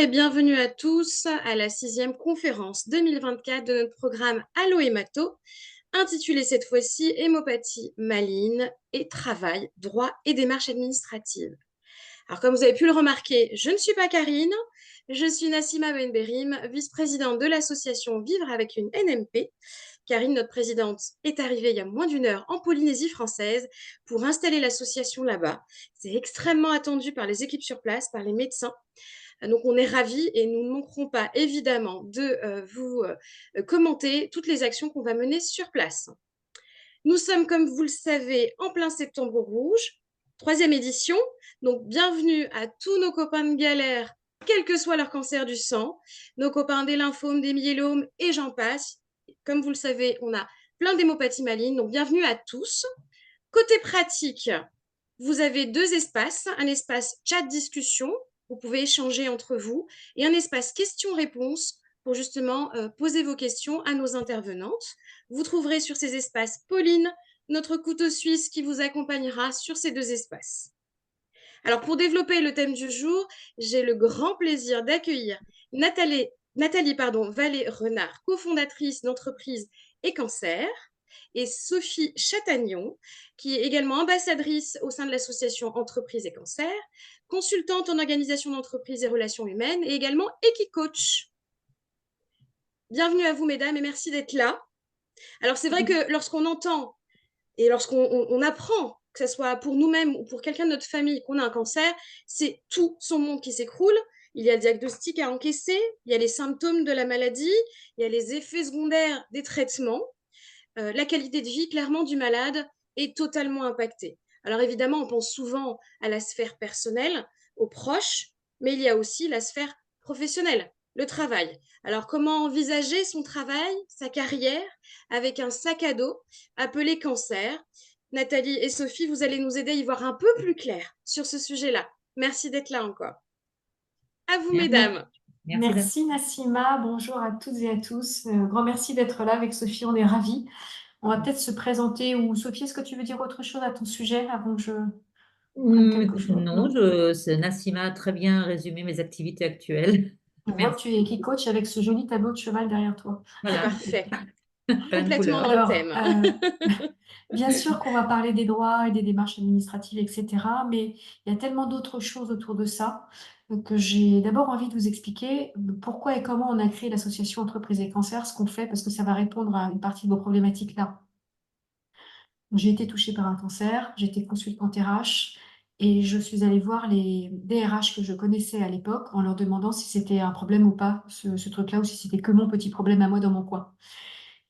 et bienvenue à tous à la 6e conférence 2024 de notre programme Allo Hémato, intitulée cette fois-ci Hémopathie maligne et travail, droit et démarches administratives. Alors comme vous avez pu le remarquer, je ne suis pas Karine, je suis Nassima Benberim, vice-présidente de l'association Vivre avec une NMP. Karine, notre présidente, est arrivée il y a moins d'une heure en Polynésie française pour installer l'association là-bas. C'est extrêmement attendu par les équipes sur place, par les médecins. Donc, on est ravis et nous ne manquerons pas évidemment de vous commenter toutes les actions qu'on va mener sur place. Nous sommes, comme vous le savez, en plein septembre rouge, 3e édition. Donc, bienvenue à tous nos copains de galère, quel que soit leur cancer du sang, nos copains des lymphomes, des myélomes et j'en passe. Comme vous le savez, on a plein d'hémopathies malignes, donc bienvenue à tous. Côté pratique, vous avez 2 espaces, un espace chat discussion, vous pouvez échanger entre vous, et un espace questions-réponses pour justement poser vos questions à nos intervenantes. Vous trouverez sur ces espaces Pauline, notre couteau suisse qui vous accompagnera sur ces 2 espaces. Alors pour développer le thème du jour, j'ai le grand plaisir d'accueillir Nathalie Vallée-Renard, cofondatrice d'entreprise et cancer, et Sophie Chatagnon, qui est également ambassadrice au sein de l'association Entreprise et Cancer, consultante en organisation d'entreprise et relations humaines, et également Equicoach. Bienvenue à vous, mesdames, et merci d'être là. Alors, c'est vrai que lorsqu'on entend et lorsqu'on apprend, que ce soit pour nous-mêmes ou pour quelqu'un de notre famille, qu'on a un cancer, c'est tout son monde qui s'écroule. Il y a le diagnostic à encaisser, il y a les symptômes de la maladie, il y a les effets secondaires des traitements. La qualité de vie, clairement, du malade est totalement impactée. Alors évidemment, on pense souvent à la sphère personnelle, aux proches, mais il y a aussi la sphère professionnelle, le travail. Alors comment envisager son travail, sa carrière, avec un sac à dos appelé cancer? Nathalie et Sophie, vous allez nous aider à y voir un peu plus clair sur ce sujet-là. Merci d'être là encore. À vous, Merci, mesdames. Merci Nassima, bonjour à toutes et à tous. Grand merci d'être là avec Sophie, on est ravis. On va peut-être se présenter, ou Sophie, est-ce que tu veux dire autre chose à ton sujet avant que je prenne quelque chose? Non, Nassima a très bien résumé mes activités actuelles. On voit que Merci. tu es Equicoach avec ce joli tableau de cheval derrière toi. Voilà, Parfait. plein de Complètement couleurs. dans le Alors, thème. bien sûr qu'on va parler des droits et des démarches administratives, etc. Mais il y a tellement d'autres choses autour de ça que j'ai d'abord envie de vous expliquer pourquoi et comment on a créé l'association Entreprise et Cancer, ce qu'on fait, parce que ça va répondre à une partie de vos problématiques là. J'ai été touchée par un cancer, j'étais consultante RH et je suis allée voir les DRH que je connaissais à l'époque en leur demandant si c'était un problème ou pas, ce truc-là, ou si c'était que mon petit problème à moi dans mon coin.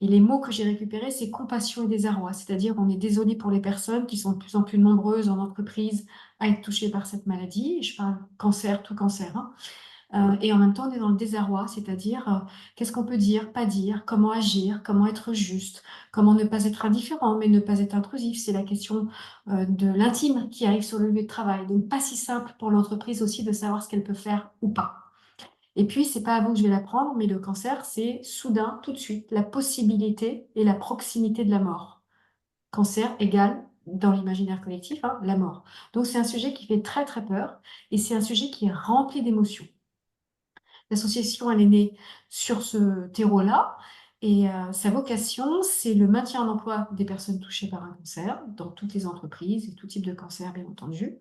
Et les mots que j'ai récupérés, c'est compassion et désarroi, c'est-à-dire on est désolé pour les personnes qui sont de plus en plus nombreuses en entreprise à être touchées par cette maladie. Je parle cancer, tout cancer, hein. Et en même temps, on est dans le désarroi, c'est-à-dire qu'est-ce qu'on peut dire, pas dire, comment agir, comment être juste, comment ne pas être indifférent, mais ne pas être intrusif. C'est la question de l'intime qui arrive sur le lieu de travail. Donc, pas si simple pour l'entreprise aussi de savoir ce qu'elle peut faire ou pas. Et puis, c'est pas à vous que je vais l'apprendre, mais le cancer, c'est soudain, tout de suite, la possibilité et la proximité de la mort. Cancer égale, dans l'imaginaire collectif, hein, la mort. Donc, c'est un sujet qui fait très, très peur et c'est un sujet qui est rempli d'émotions. L'association, elle est née sur ce terreau-là et sa vocation, c'est le maintien en emploi des personnes touchées par un cancer dans toutes les entreprises et tout type de cancer, bien entendu.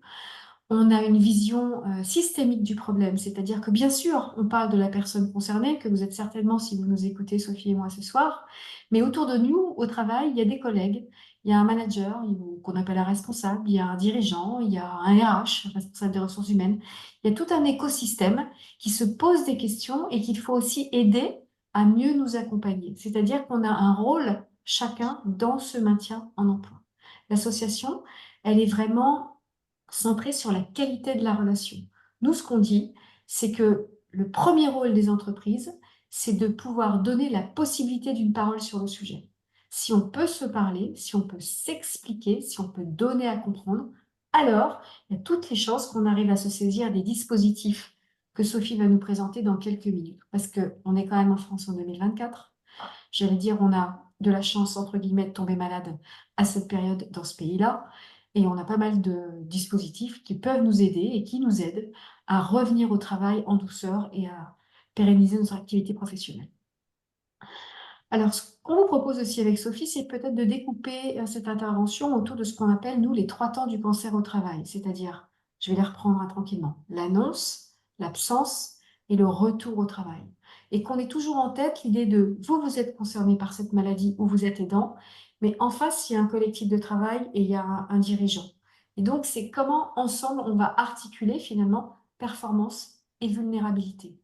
On a une vision systémique du problème, c'est-à-dire que bien sûr, on parle de la personne concernée, que vous êtes certainement si vous nous écoutez, Sophie et moi, ce soir, mais autour de nous, au travail, il y a des collègues, il y a un manager qu'on appelle un responsable, il y a un dirigeant, il y a un RH, un responsable des ressources humaines. Il y a tout un écosystème qui se pose des questions et qu'il faut aussi aider à mieux nous accompagner. C'est-à-dire qu'on a un rôle chacun dans ce maintien en emploi. L'association, elle est vraiment centrée sur la qualité de la relation. Nous, ce qu'on dit, c'est que le premier rôle des entreprises, c'est de pouvoir donner la possibilité d'une parole sur le sujet. Si on peut se parler, si on peut s'expliquer, si on peut donner à comprendre, alors il y a toutes les chances qu'on arrive à se saisir des dispositifs que Sophie va nous présenter dans quelques minutes. Parce qu'on est quand même en France en 2024. J'allais dire, on a de la chance, entre guillemets, de tomber malade à cette période dans ce pays-là. Et on a pas mal de dispositifs qui peuvent nous aider et qui nous aident à revenir au travail en douceur et à pérenniser notre activité professionnelle. Alors, ce qu'on vous propose aussi avec Sophie, c'est peut-être de découper cette intervention autour de ce qu'on appelle, nous, les 3 temps du cancer au travail. C'est-à-dire, je vais les reprendre tranquillement, l'annonce, l'absence et le retour au travail. Et qu'on ait toujours en tête l'idée de vous, vous êtes concerné par cette maladie ou vous êtes aidant, mais en face, il y a un collectif de travail et il y a un dirigeant. Et donc, c'est comment ensemble on va articuler finalement performance et vulnérabilité.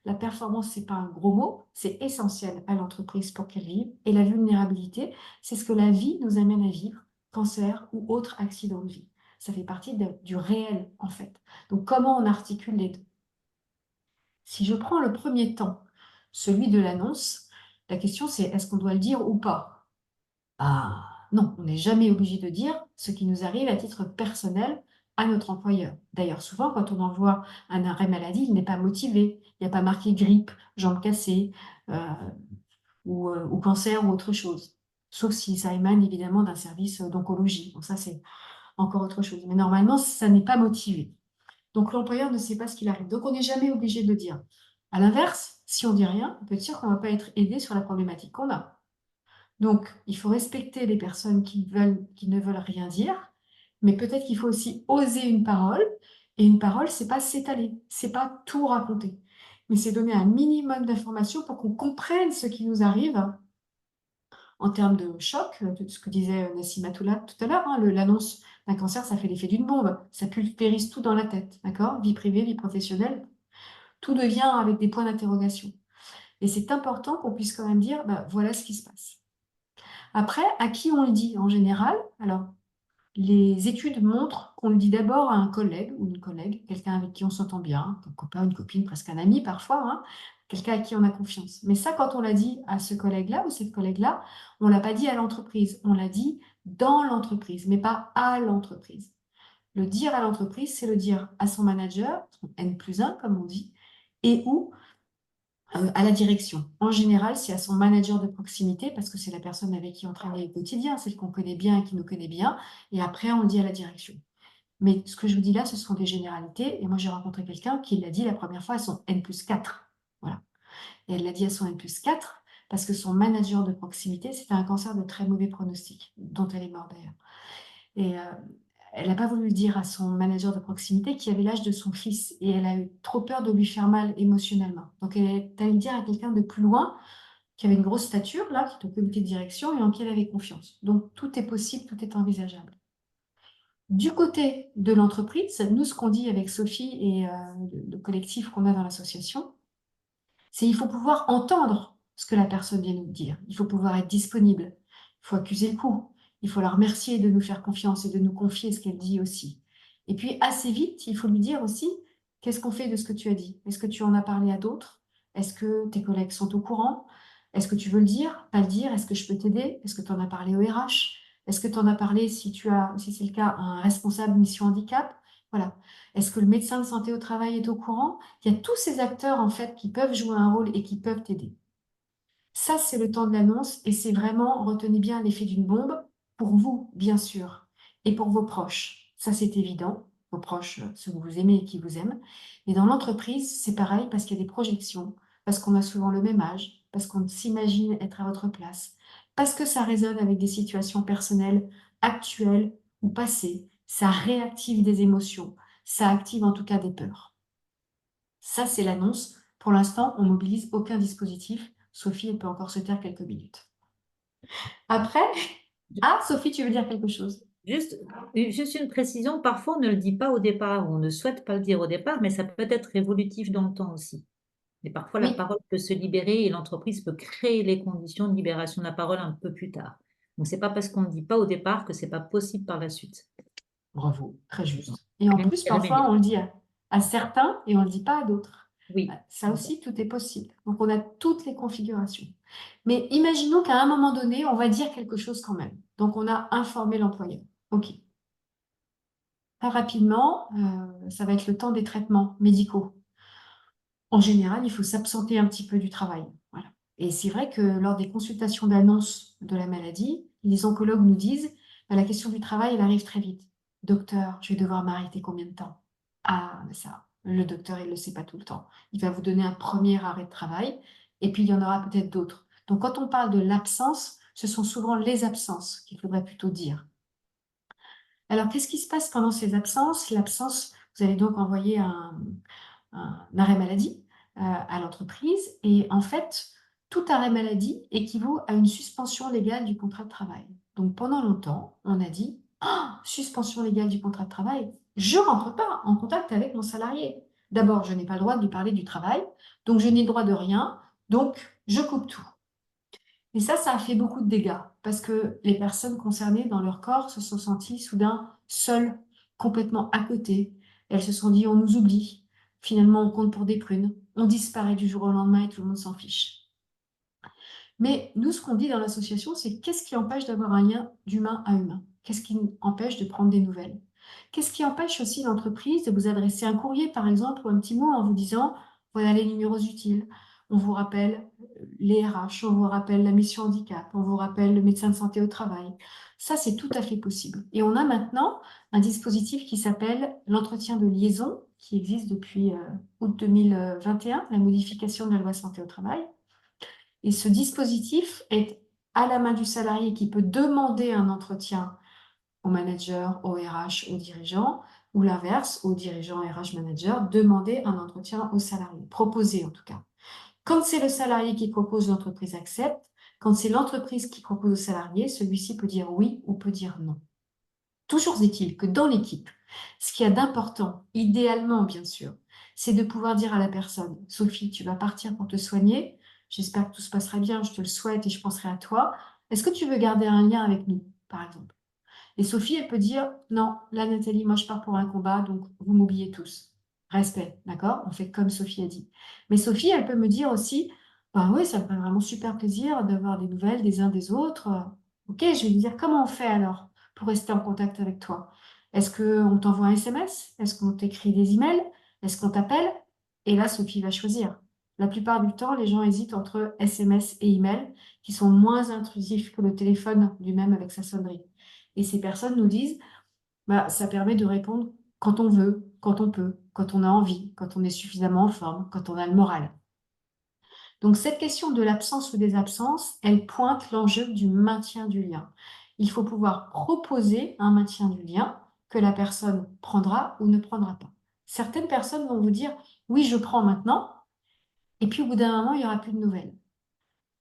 La performance, c'est pas un gros mot, c'est essentiel à l'entreprise pour qu'elle vive. Et la vulnérabilité, c'est ce que la vie nous amène à vivre, cancer ou autre accident de vie. Ça fait partie du réel, en fait. Donc, comment on articule les deux? Si je prends le premier temps, celui de l'annonce, la question c'est est-ce qu'on doit le dire ou pas? Ah non, on n'est jamais obligé de dire ce qui nous arrive à titre personnel à notre employeur. D'ailleurs, souvent, quand on envoie un arrêt maladie, il n'est pas motivé. Il n'y a pas marqué grippe, jambe cassée euh, ou cancer ou autre chose. Sauf si ça émane évidemment d'un service d'oncologie. Donc ça, c'est encore autre chose. Mais normalement, ça n'est pas motivé. Donc l'employeur ne sait pas ce qu'il arrive. Donc on n'est jamais obligé de le dire. À l'inverse, si on dit rien, on peut dire qu'on ne va pas être aidé sur la problématique qu'on a. Donc, il faut respecter les personnes qui ne veulent rien dire, mais peut-être qu'il faut aussi oser une parole. Et une parole, c'est pas s'étaler, c'est pas tout raconter, mais c'est donner un minimum d'informations pour qu'on comprenne ce qui nous arrive en termes de choc, ce que disait Nassima tout à l'heure, hein, l'annonce d'un cancer, ça fait l'effet d'une bombe, ça pulvérise tout dans la tête, d'accord? Vie privée, vie professionnelle, tout devient avec des points d'interrogation. Et c'est important qu'on puisse quand même dire, bah, voilà ce qui se passe. Après, à qui on le dit en général? Alors, les études montrent qu'on le dit d'abord à un collègue ou une collègue, quelqu'un avec qui on s'entend bien, un copain, une copine, presque un ami parfois, hein, quelqu'un à qui on a confiance. Mais ça, quand on l'a dit à ce collègue-là ou cette collègue-là, on ne l'a pas dit à l'entreprise, on l'a dit dans l'entreprise, mais pas à l'entreprise. Le dire à l'entreprise, c'est le dire à son manager, son N+1 comme on dit, et ou à la direction. En général, c'est à son manager de proximité parce que c'est la personne avec qui on travaille au quotidien, celle qu'on connaît bien et qui nous connaît bien. Et après, on le dit à la direction. Mais ce que je vous dis là, ce sont des généralités. Et moi, j'ai rencontré quelqu'un qui l'a dit la première fois à son N+4. Voilà. Et elle l'a dit à son N+4 parce que son manager de proximité, c'était un cancer de très mauvais pronostic, dont elle est morte d'ailleurs. Et elle n'a pas voulu le dire à son manager de proximité qui avait l'âge de son fils et elle a eu trop peur de lui faire mal émotionnellement. Donc elle est allée le dire à quelqu'un de plus loin qui avait une grosse stature, là, qui était au comité de direction et en qui elle avait confiance. Donc tout est possible, tout est envisageable. Du côté de l'entreprise, nous, ce qu'on dit avec Sophie et le collectif qu'on a dans l'association, c'est qu'il faut pouvoir entendre ce que la personne vient nous dire. Il faut pouvoir être disponible. Il faut accuser le coup. Il faut la remercier de nous faire confiance et de nous confier ce qu'elle dit aussi. Et puis, assez vite, il faut lui dire aussi, qu'est-ce qu'on fait de ce que tu as dit? Est-ce que tu en as parlé à d'autres? Est-ce que tes collègues sont au courant? Est-ce que tu veux le dire? Pas le dire? Est-ce que je peux t'aider? Est-ce que tu en as parlé au RH? Est-ce que tu en as parlé, si c'est le cas, à un responsable mission handicap? Voilà. Est-ce que le médecin de santé au travail est au courant? Il y a tous ces acteurs, en fait, qui peuvent jouer un rôle et qui peuvent t'aider. Ça, c'est le temps de l'annonce et c'est vraiment, retenez bien l'effet d'une bombe, pour vous, bien sûr, et pour vos proches. Ça, c'est évident. Vos proches, ceux que vous aimez et qui vous aiment. Et dans l'entreprise, c'est pareil parce qu'il y a des projections, parce qu'on a souvent le même âge, parce qu'on s'imagine être à votre place, parce que ça résonne avec des situations personnelles actuelles ou passées. Ça réactive des émotions. Ça active en tout cas des peurs. Ça, c'est l'annonce. Pour l'instant, on mobilise aucun dispositif. Sophie, elle peut encore se taire quelques minutes. Après, ah, Sophie, tu veux dire quelque chose? Juste, juste une précision, parfois on ne le dit pas au départ, on ne souhaite pas le dire au départ, mais ça peut être évolutif dans le temps aussi. Et parfois la Oui, parole peut se libérer et l'entreprise peut créer les conditions de libération de la parole un peu plus tard. Donc c'est pas parce qu'on ne dit pas au départ que c'est pas possible par la suite. bravo, très juste. Et en plus, Jamais parfois, mieux. on le dit à certains et on ne le dit pas à d'autres. Oui. Ça aussi, tout est possible. Donc, on a toutes les configurations. Mais imaginons qu'à un moment donné, on va dire quelque chose quand même. Donc, on a informé l'employeur. OK. Très rapidement, ça va être le temps des traitements médicaux. En général, il faut s'absenter un petit peu du travail. Voilà. Et c'est vrai que lors des consultations d'annonce de la maladie, les oncologues nous disent bah, la question du travail, elle arrive très vite. Docteur, je vais devoir m'arrêter combien de temps? Ah, mais ça, Le docteur, il ne le sait pas tout le temps. Il va vous donner un premier arrêt de travail et puis il y en aura peut-être d'autres. Donc, quand on parle de l'absence, ce sont souvent les absences qu'il faudrait plutôt dire. Alors, qu'est-ce qui se passe pendant ces absences? L'absence, vous allez donc envoyer un arrêt maladie à l'entreprise et en fait, tout arrêt maladie équivaut à une suspension légale du contrat de travail. Donc, pendant longtemps, on a dit suspension légale du contrat de travail, je ne rentre pas en contact avec mon salarié. D'abord, je n'ai pas le droit de lui parler du travail, donc je n'ai le droit de rien, donc je coupe tout. Et ça a fait beaucoup de dégâts parce que les personnes concernées dans leur corps se sont senties soudain seules, complètement à côté. Elles se sont dit, on nous oublie. Finalement, on compte pour des prunes. On disparaît du jour au lendemain et tout le monde s'en fiche. Mais nous, ce qu'on dit dans l'association, c'est qu'est-ce qui empêche d'avoir un lien d'humain à humain? Qu'est-ce qui empêche de prendre des nouvelles? Qu'est-ce qui empêche aussi l'entreprise de vous adresser un courrier, par exemple, ou un petit mot en vous disant, voilà les numéros utiles. On vous rappelle les RH, on vous rappelle la mission handicap, on vous rappelle le médecin de santé au travail. Ça, c'est tout à fait possible. Et on a maintenant un dispositif qui s'appelle l'entretien de liaison, qui existe depuis août 2021, la modification de la loi santé au travail. Et ce dispositif est à la main du salarié qui peut demander un entretien au manager, au RH, au dirigeant, ou l'inverse, au dirigeant RH manager, demander un entretien au salarié, proposer en tout cas. Quand c'est le salarié qui propose, l'entreprise accepte. Quand c'est l'entreprise qui propose au salarié, celui-ci peut dire oui ou peut dire non. Toujours est-il que dans l'équipe, ce qu'il y a d'important, idéalement bien sûr, c'est de pouvoir dire à la personne, Sophie, tu vas partir pour te soigner, j'espère que tout se passera bien, je te le souhaite et je penserai à toi. Est-ce que tu veux garder un lien avec nous, par exemple? Et Sophie, elle peut dire, non, là Nathalie, moi je pars pour un combat, donc vous m'oubliez tous. Respect, d'accord? On fait comme Sophie a dit. Mais Sophie, elle peut me dire aussi, bah oui, ça me fait vraiment super plaisir d'avoir des nouvelles des uns des autres. Ok, je vais lui dire, comment on fait alors pour rester en contact avec toi? Est-ce qu'on t'envoie un SMS? Est-ce qu'on t'écrit des emails? Est-ce qu'on t'appelle? Et là, Sophie va choisir. La plupart du temps, les gens hésitent entre SMS et email, qui sont moins intrusifs que le téléphone lui-même avec sa sonnerie. Et ces personnes nous disent, bah, ça permet de répondre quand on veut, quand on peut, quand on a envie, quand on est suffisamment en forme, quand on a le moral. Donc cette question de l'absence ou des absences, elle pointe l'enjeu du maintien du lien. Il faut pouvoir proposer un maintien du lien que la personne prendra ou ne prendra pas. Certaines personnes vont vous dire, oui, je prends maintenant, et puis au bout d'un moment, il n'y aura plus de nouvelles.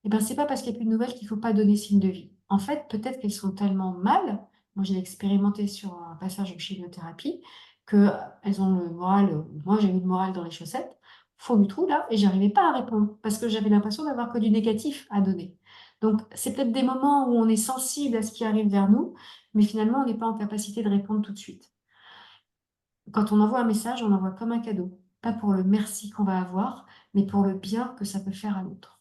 Eh ben, c'est pas parce qu'il n'y a plus de nouvelles qu'il ne faut pas donner signe de vie. En fait, peut-être qu'elles sont tellement mal, moi je l'ai expérimenté sur un passage en chimiothérapie, qu'elles ont le moral, moi j'ai eu le moral dans les chaussettes, fond du trou là, et j'arrivais pas à répondre, parce que j'avais l'impression d'avoir que du négatif à donner. Donc c'est peut-être des moments où on est sensible à ce qui arrive vers nous, mais finalement on n'est pas en capacité de répondre tout de suite. Quand on envoie un message, on l'envoie comme un cadeau, pas pour le merci qu'on va avoir, mais pour le bien que ça peut faire à l'autre.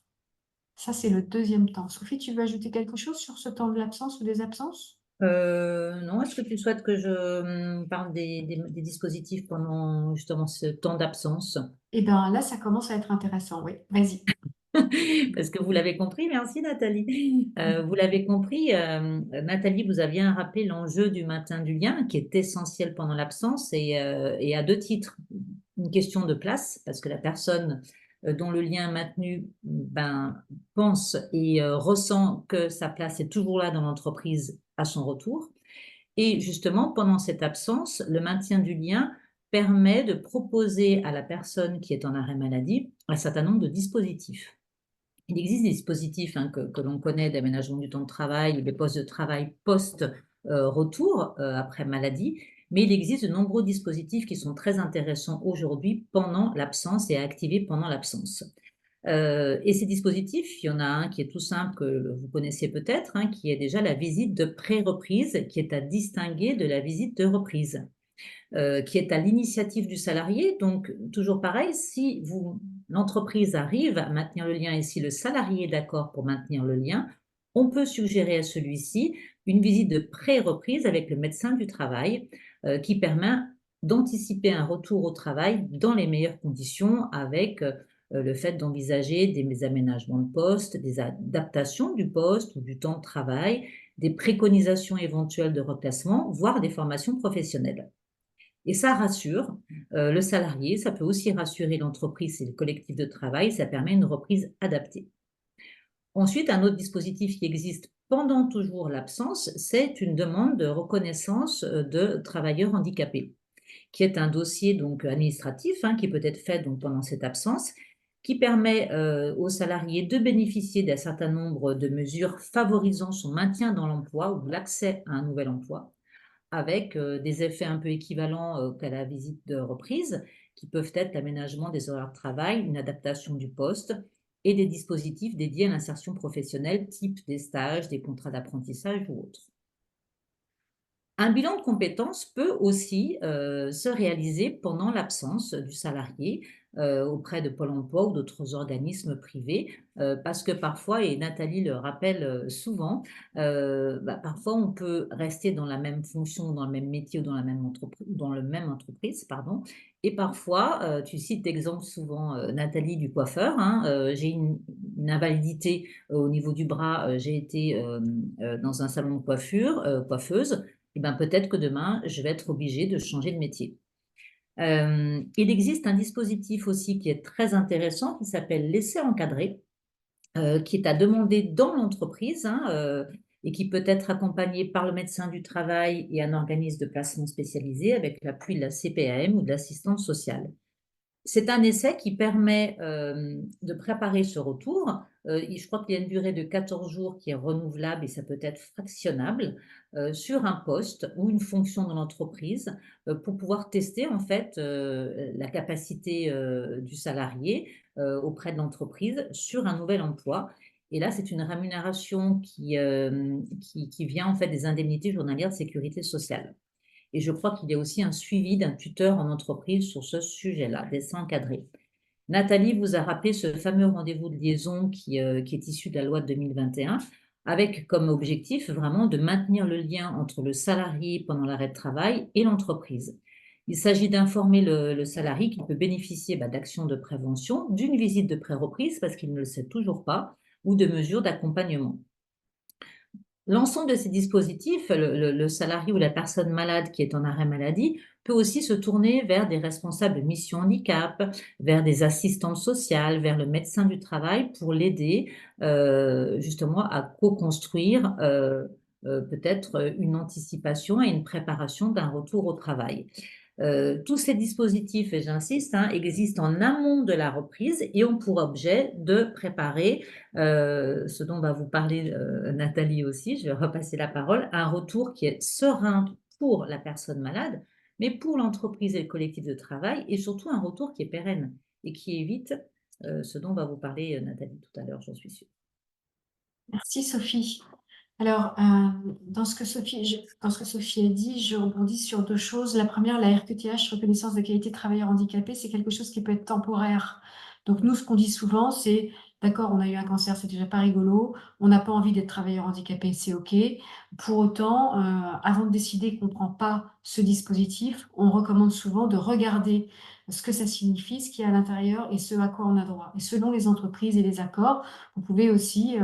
Ça, c'est le deuxième temps. Sophie, tu veux ajouter quelque chose sur ce temps de l'absence ou des absences? Non, est-ce que tu souhaites que je parle des dispositifs pendant justement ce temps d'absence? Eh bien, là, ça commence à être intéressant, oui. Vas-y. Parce que vous l'avez compris, merci Nathalie. Vous l'avez compris, Nathalie, vous aviez rappelé l'enjeu du maintien du lien qui est essentiel pendant l'absence et à deux titres. Une question de place, parce que la personne dont le lien est maintenu pense et ressent que sa place est toujours là dans l'entreprise à son retour. Et justement, pendant cette absence, le maintien du lien permet de proposer à la personne qui est en arrêt maladie un certain nombre de dispositifs. Il existe des dispositifs que l'on connaît d'aménagement du temps de travail, des postes de travail post-retour après maladie, mais il existe de nombreux dispositifs qui sont très intéressants aujourd'hui pendant l'absence et à activer pendant l'absence. Et ces dispositifs, il y en a un qui est tout simple, que vous connaissez peut-être, qui est déjà la visite de pré-reprise, qui est à distinguer de la visite de reprise. Qui est à l'initiative du salarié. Donc, toujours pareil, si l'entreprise arrive à maintenir le lien et si le salarié est d'accord pour maintenir le lien, on peut suggérer à celui-ci une visite de pré-reprise avec le médecin du travail qui permet d'anticiper un retour au travail dans les meilleures conditions avec le fait d'envisager des aménagements de poste, des adaptations du poste ou du temps de travail, des préconisations éventuelles de reclassement, voire des formations professionnelles. Et ça rassure le salarié, ça peut aussi rassurer l'entreprise et le collectif de travail, ça permet une reprise adaptée. Ensuite, un autre dispositif qui existe pendant toujours l'absence, c'est une demande de reconnaissance de travailleurs handicapés, qui est un dossier donc administratif hein, qui peut être fait donc, pendant cette absence, qui permet aux salariés de bénéficier d'un certain nombre de mesures favorisant son maintien dans l'emploi ou l'accès à un nouvel emploi, avec des effets un peu équivalents qu'à la visite de reprise, qui peuvent être l'aménagement des horaires de travail, une adaptation du poste et des dispositifs dédiés à l'insertion professionnelle, type des stages, des contrats d'apprentissage ou autres. Un bilan de compétences peut aussi se réaliser pendant l'absence du salarié auprès de Pôle emploi ou d'autres organismes privés, parce que parfois, et Nathalie le rappelle souvent, parfois on peut rester dans la même fonction, dans le même métier ou dans le même entreprise, pardon. Et parfois, tu cites l'exemple souvent, Nathalie, du coiffeur, hein, j'ai une invalidité au niveau du bras, j'ai été dans un salon de coiffure, coiffeuse, et ben peut-être que demain, je vais être obligée de changer de métier. Il existe un dispositif aussi qui est très intéressant qui s'appelle l'essai encadré, qui est à demander dans l'entreprise hein, et qui peut être accompagné par le médecin du travail et un organisme de placement spécialisé avec l'appui de la CPAM ou de l'assistante sociale. C'est un essai qui permet de préparer ce retour. Je crois qu'il y a une durée de 14 jours qui est renouvelable et ça peut être fractionnable sur un poste ou une fonction de l'entreprise pour pouvoir tester en fait la capacité du salarié auprès de l'entreprise sur un nouvel emploi. Et là, c'est une rémunération qui vient en fait des indemnités journalières de sécurité sociale. Et je crois qu'il y a aussi un suivi d'un tuteur en entreprise sur ce sujet-là, d'essai encadré. Nathalie vous a rappelé ce fameux rendez-vous de liaison qui est issu de la loi de 2021, avec comme objectif vraiment de maintenir le lien entre le salarié pendant l'arrêt de travail et l'entreprise. Il s'agit d'informer le salarié qu'il peut bénéficier d'actions de prévention, d'une visite de pré-reprise parce qu'il ne le sait toujours pas, ou de mesures d'accompagnement. L'ensemble de ces dispositifs, le salarié ou la personne malade qui est en arrêt maladie peut aussi se tourner vers des responsables de mission handicap, vers des assistantes sociales, vers le médecin du travail pour l'aider justement à co-construire peut-être une anticipation et une préparation d'un retour au travail. Tous ces dispositifs, et j'insiste, hein, existent en amont de la reprise et ont pour objet de préparer ce dont va vous parler Nathalie aussi, je vais repasser la parole, un retour qui est serein pour la personne malade, mais pour l'entreprise et le collectif de travail, et surtout un retour qui est pérenne et qui évite ce dont va vous parler Nathalie tout à l'heure, j'en suis sûre. Merci Sophie. Alors, dans ce que Sophie a dit, je rebondis sur 2 choses. La première, la RQTH, reconnaissance de qualité travailleur handicapé, c'est quelque chose qui peut être temporaire. Donc nous, ce qu'on dit souvent, c'est: «D'accord, on a eu un cancer, c'est déjà pas rigolo, on n'a pas envie d'être travailleur handicapé, c'est OK». Pour autant, avant de décider qu'on ne prend pas ce dispositif, on recommande souvent de regarder ce que ça signifie, ce qu'il y a à l'intérieur et ce à quoi on a droit. Et selon les entreprises et les accords, vous pouvez aussi,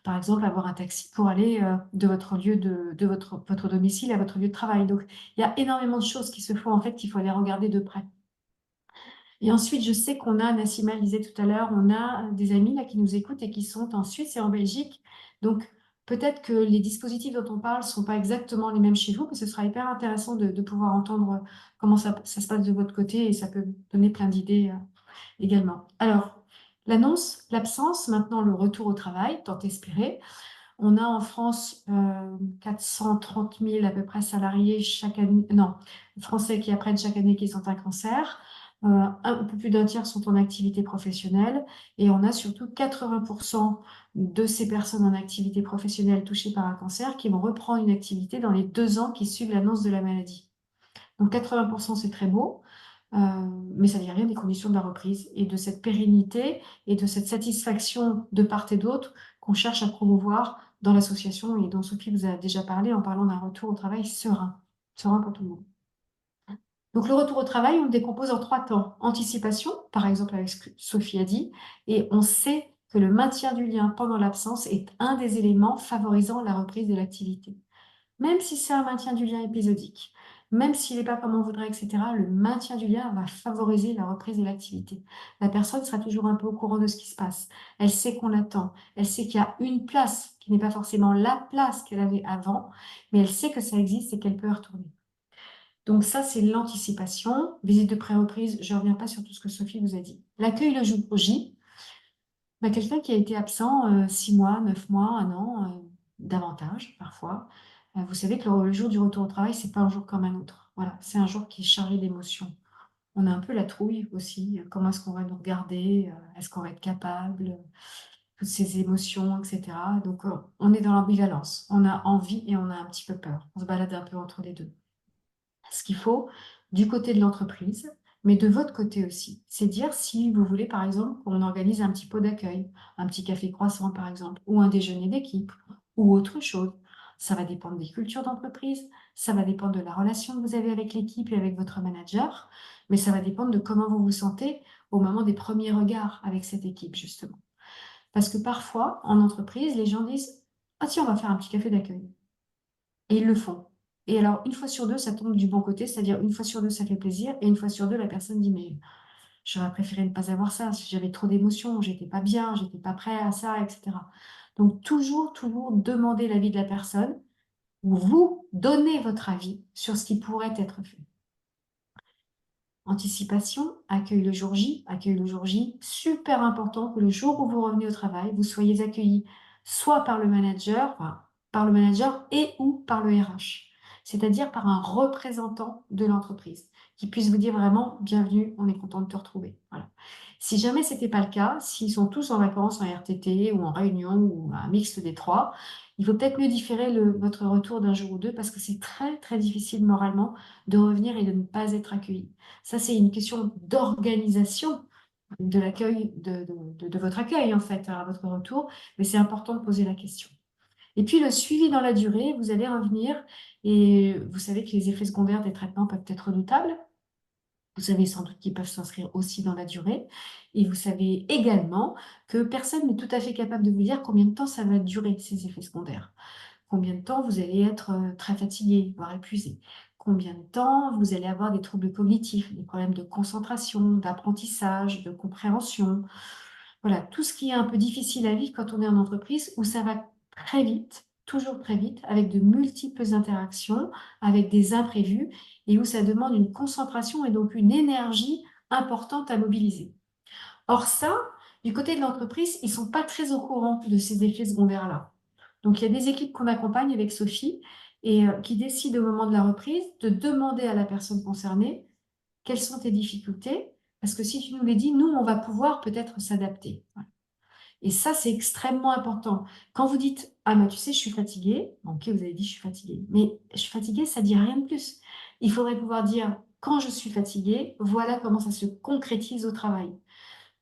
par exemple, avoir un taxi pour aller de votre lieu de votre domicile à votre lieu de travail. Donc, il y a énormément de choses qui se font, en fait, qu'il faut aller regarder de près. Et ensuite, je sais qu'on a, Nassima le disait tout à l'heure, on a des amis là qui nous écoutent et qui sont en Suisse et en Belgique. Donc, peut-être que les dispositifs dont on parle ne sont pas exactement les mêmes chez vous, mais ce sera hyper intéressant de pouvoir entendre comment ça se passe de votre côté et ça peut donner plein d'idées également. Alors, l'absence, maintenant le retour au travail, tant espéré. On a en France 430 000 à peu près salariés chaque année, non, français qui apprennent chaque année qu'ils ont un cancer. Un peu plus d'un tiers sont en activité professionnelle et on a surtout 80% de ces personnes en activité professionnelle touchées par un cancer qui vont reprendre une activité dans les 2 ans qui suivent l'annonce de la maladie. Donc 80%, c'est très beau, mais ça ne dit rien des conditions de la reprise et de cette pérennité et de cette satisfaction de part et d'autre qu'on cherche à promouvoir dans l'association et dont Sophie vous a déjà parlé en parlant d'un retour au travail serein, serein pour tout le monde. Donc le retour au travail, on le décompose en 3 temps. Anticipation, par exemple avec ce que Sophie a dit, et on sait que le maintien du lien pendant l'absence est un des éléments favorisant la reprise de l'activité, même si c'est un maintien du lien épisodique. même s'il n'est pas comme on voudrait, etc., le maintien du lien va favoriser la reprise de l'activité. La personne sera toujours un peu au courant de ce qui se passe. Elle sait qu'on l'attend. Elle sait qu'il y a une place qui n'est pas forcément la place qu'elle avait avant, mais elle sait que ça existe et qu'elle peut y retourner. Donc ça, c'est l'anticipation. Visite de pré-reprise, je ne reviens pas sur tout ce que Sophie vous a dit. L'accueil le jour J, quelqu'un qui a été absent 6 mois, 9 mois, 1 an, davantage parfois. Vous savez que le jour du retour au travail, c'est pas un jour comme un autre. Voilà, c'est un jour qui est chargé d'émotions. On a un peu la trouille aussi. Comment est-ce qu'on va nous regarder? Est-ce qu'on va être capable? Toutes ces émotions, etc. Donc, on est dans l'ambivalence. On a envie et on a un petit peu peur. On se balade un peu entre les deux. Ce qu'il faut du côté de l'entreprise, mais de votre côté aussi, c'est dire si vous voulez, par exemple, qu'on organise un petit pot d'accueil, un petit café croissant, par exemple, ou un déjeuner d'équipe, ou autre chose. Ça va dépendre des cultures d'entreprise, ça va dépendre de la relation que vous avez avec l'équipe et avec votre manager, mais ça va dépendre de comment vous vous sentez au moment des premiers regards avec cette équipe, justement. Parce que parfois, en entreprise, les gens disent « Ah tiens, on va faire un petit café d'accueil ». Et ils le font. Et alors, une fois sur deux, ça tombe du bon côté, c'est-à-dire une fois sur deux, ça fait plaisir, et une fois sur deux, la personne dit, mais j'aurais préféré ne pas avoir ça, j'avais trop d'émotions, j'étais pas bien, j'étais pas prêt à ça, etc. Donc, toujours demander l'avis de la personne, ou vous donnez votre avis sur ce qui pourrait être fait. Anticipation, accueil le jour J, super important que le jour où vous revenez au travail, vous soyez accueilli soit par le manager, et ou par le RH, c'est-à-dire par un représentant de l'entreprise qui puisse vous dire vraiment bienvenue, on est content de te retrouver. Voilà. Si jamais ce n'était pas le cas, s'ils sont tous en vacances, en RTT ou en réunion ou un mixte des trois, il faut peut-être mieux différer votre retour d'un jour ou deux parce que c'est très très difficile moralement de revenir et de ne pas être accueilli. Ça, c'est une question d'organisation de l'accueil, de votre accueil, en fait, à votre retour, mais c'est important de poser la question. Et puis, le suivi dans la durée, vous allez revenir et vous savez que les effets secondaires des traitements peuvent être redoutables. Vous savez sans doute qu'ils peuvent s'inscrire aussi dans la durée. Et vous savez également que personne n'est tout à fait capable de vous dire combien de temps ça va durer, ces effets secondaires. Combien de temps vous allez être très fatigué, voire épuisé. Combien de temps vous allez avoir des troubles cognitifs, des problèmes de concentration, d'apprentissage, de compréhension. Voilà, tout ce qui est un peu difficile à vivre quand on est en entreprise où ça va très vite, toujours très vite, avec de multiples interactions, avec des imprévus et où ça demande une concentration et donc une énergie importante à mobiliser. Or ça, du côté de l'entreprise, ils ne sont pas très au courant de ces effets secondaires-là. Donc, il y a des équipes qu'on accompagne avec Sophie et qui décident au moment de la reprise de demander à la personne concernée quelles sont tes difficultés, parce que si tu nous les dis, nous, on va pouvoir peut-être s'adapter. Voilà. Et ça, c'est extrêmement important. Quand vous dites « Ah, mais tu sais, je suis fatiguée », ok, vous avez dit « Je suis fatiguée », mais « Je suis fatiguée », ça ne dit rien de plus. Il faudrait pouvoir dire « Quand je suis fatiguée, voilà comment ça se concrétise au travail ».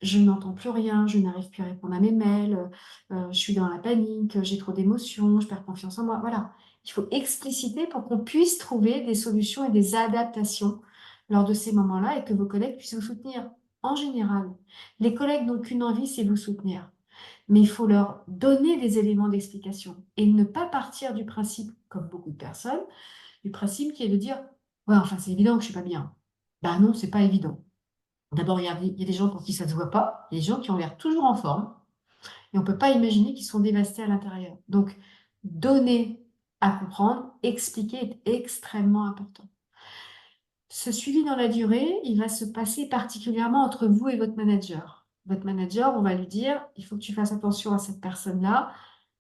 Je n'entends plus rien, je n'arrive plus à répondre à mes mails, je suis dans la panique, j'ai trop d'émotions, je perds confiance en moi. Voilà, il faut expliciter pour qu'on puisse trouver des solutions et des adaptations lors de ces moments-là et que vos collègues puissent vous soutenir. En général, les collègues n'ont qu'une envie, c'est vous soutenir. Mais il faut leur donner des éléments d'explication et ne pas partir du principe, comme beaucoup de personnes, du principe qui est de dire « Ouais, enfin, c'est évident que je ne suis pas bien. » Ben non, c'est pas évident. D'abord, il y a des gens pour qui ça ne se voit pas, il y a des gens qui ont l'air toujours en forme, et on ne peut pas imaginer qu'ils sont dévastés à l'intérieur. Donc, donner à comprendre, expliquer est extrêmement important. Ce suivi dans la durée, il va se passer particulièrement entre vous et votre manager. Votre manager, on va lui dire, il faut que tu fasses attention à cette personne-là.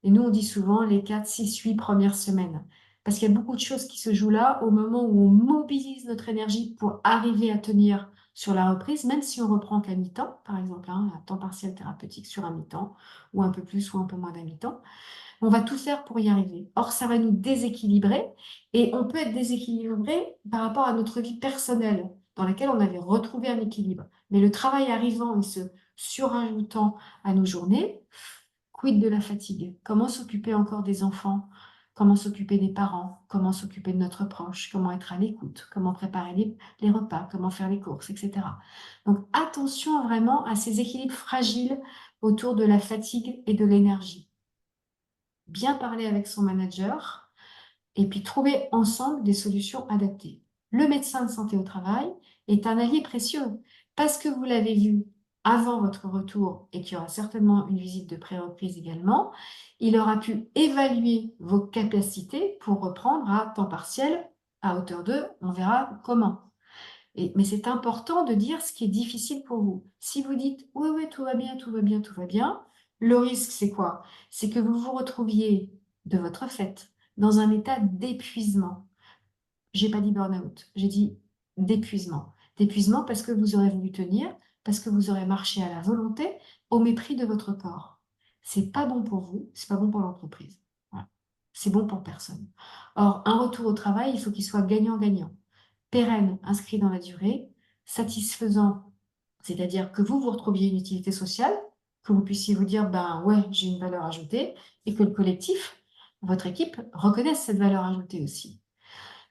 Et nous, on dit souvent les 4, 6, 8 premières semaines. Parce qu'il y a beaucoup de choses qui se jouent là au moment où on mobilise notre énergie pour arriver à tenir sur la reprise, même si on reprend qu'à mi-temps, par exemple, à temps partiel thérapeutique sur un mi-temps, ou un peu plus ou un peu moins d'un mi-temps. On va tout faire pour y arriver. Or, ça va nous déséquilibrer et on peut être déséquilibré par rapport à notre vie personnelle dans laquelle on avait retrouvé un équilibre. Mais le travail arrivant et se surajoutant à nos journées, quid de la fatigue? Comment s'occuper encore des enfants? Comment s'occuper des parents? Comment s'occuper de notre proche? Comment être à l'écoute? Comment préparer les repas? Comment faire les courses, etc. Donc, attention vraiment à ces équilibres fragiles autour de la fatigue et de l'énergie. Bien parler avec son manager et puis trouver ensemble des solutions adaptées. le médecin de santé au travail est un allié précieux parce que vous l'avez vu avant votre retour et qu'il y aura certainement une visite de pré-reprise également, il aura pu évaluer vos capacités pour reprendre à temps partiel à hauteur de, on verra comment. Mais c'est important de dire ce qui est difficile pour vous. Si vous dites oui, oui, tout va bien, tout va bien, tout va bien, le risque, c'est quoi? C'est que vous vous retrouviez de votre fait dans un état d'épuisement. J'ai pas dit burn-out, j'ai dit d'épuisement. D'épuisement parce que vous aurez voulu tenir, parce que vous aurez marché à la volonté, au mépris de votre corps. C'est pas bon pour vous, c'est pas bon pour l'entreprise. Voilà. C'est bon pour personne. Or, un retour au travail, il faut qu'il soit gagnant-gagnant, pérenne, inscrit dans la durée, satisfaisant, c'est-à-dire que vous retrouviez une utilité sociale, que vous puissiez vous dire, ben ouais, j'ai une valeur ajoutée, et que le collectif, votre équipe, reconnaisse cette valeur ajoutée aussi.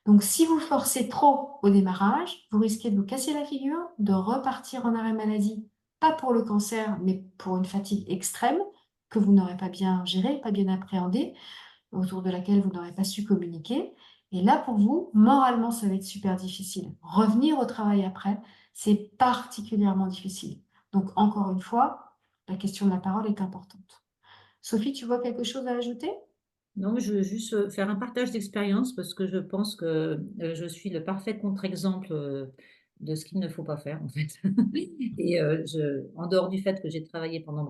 Donc, si vous forcez trop au démarrage, vous risquez de vous casser la figure, de repartir en arrêt maladie, pas pour le cancer, mais pour une fatigue extrême que vous n'aurez pas bien gérée, pas bien appréhendée, autour de laquelle vous n'aurez pas su communiquer. Et là, pour vous, moralement, ça va être super difficile. Revenir au travail après, c'est particulièrement difficile. Donc, encore une fois, la question de la parole est importante. Sophie, tu vois quelque chose à ajouter? Non, je veux juste faire un partage d'expérience parce que je pense que je suis le parfait contre-exemple de ce qu'il ne faut pas faire en fait. Et en dehors du fait que j'ai travaillé pendant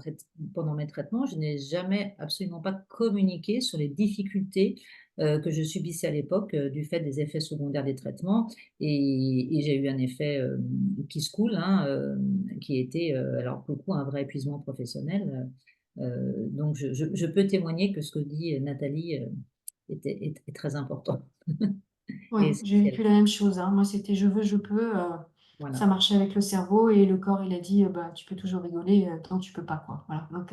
mes traitements, je n'ai jamais absolument pas communiqué sur les difficultés que je subissais à l'époque du fait des effets secondaires des traitements. Et j'ai eu un effet qui se coule, hein, qui était alors pour le coup un vrai épuisement professionnel. Donc, je peux témoigner que ce que dit Nathalie est très important Oui, et j'ai essentiel. vécu la même chose, hein. Moi, c'était je veux, je peux. Ça Voilà. marchait avec le cerveau et le corps, il a dit bah, tu peux toujours rigoler tant que tu peux pas, quoi. Voilà. Donc,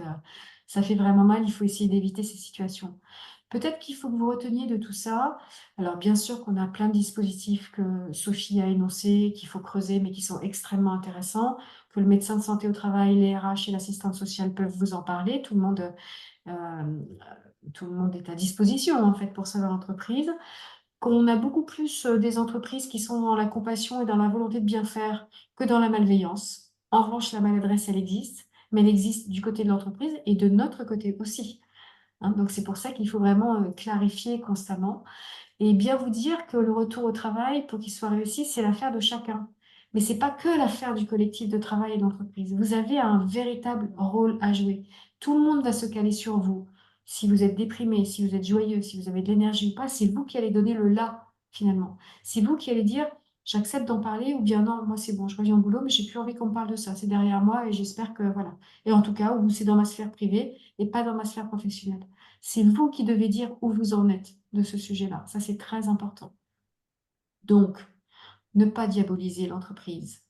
ça fait vraiment mal. Il faut essayer d'éviter ces situations. Peut-être qu'il faut que vous reteniez de tout ça. Alors, bien sûr qu'on a plein de dispositifs que Sophie a énoncés, qu'il faut creuser, mais qui sont extrêmement intéressants, que le médecin de santé au travail, les RH et l'assistante sociale peuvent vous en parler. Euh, tout le monde est à disposition, en fait, pour ça dans l'entreprise qu'on a beaucoup plus des entreprises qui sont dans la compassion et dans la volonté de bien faire que dans la malveillance. En revanche, la maladresse, elle existe, mais elle existe du côté de l'entreprise et de notre côté aussi, hein. Donc, c'est pour ça qu'il faut vraiment clarifier constamment. Et bien vous dire que le retour au travail, pour qu'il soit réussi, c'est l'affaire de chacun. Mais c'est pas que l'affaire du collectif de travail et d'entreprise. Vous avez un véritable rôle à jouer. Tout le monde va se caler sur vous. Si vous êtes déprimé, si vous êtes joyeux, si vous avez de l'énergie ou pas, c'est vous qui allez donner le là, finalement. C'est vous qui allez dire, j'accepte d'en parler, ou bien non, moi c'est bon, je reviens au boulot, mais j'ai plus envie qu'on me parle de ça. C'est derrière moi et j'espère que, voilà. Et en tout cas, ou c'est dans ma sphère privée et pas dans ma sphère professionnelle. C'est vous qui devez dire où vous en êtes de ce sujet-là. Ça, c'est très important. Donc, ne pas diaboliser l'entreprise.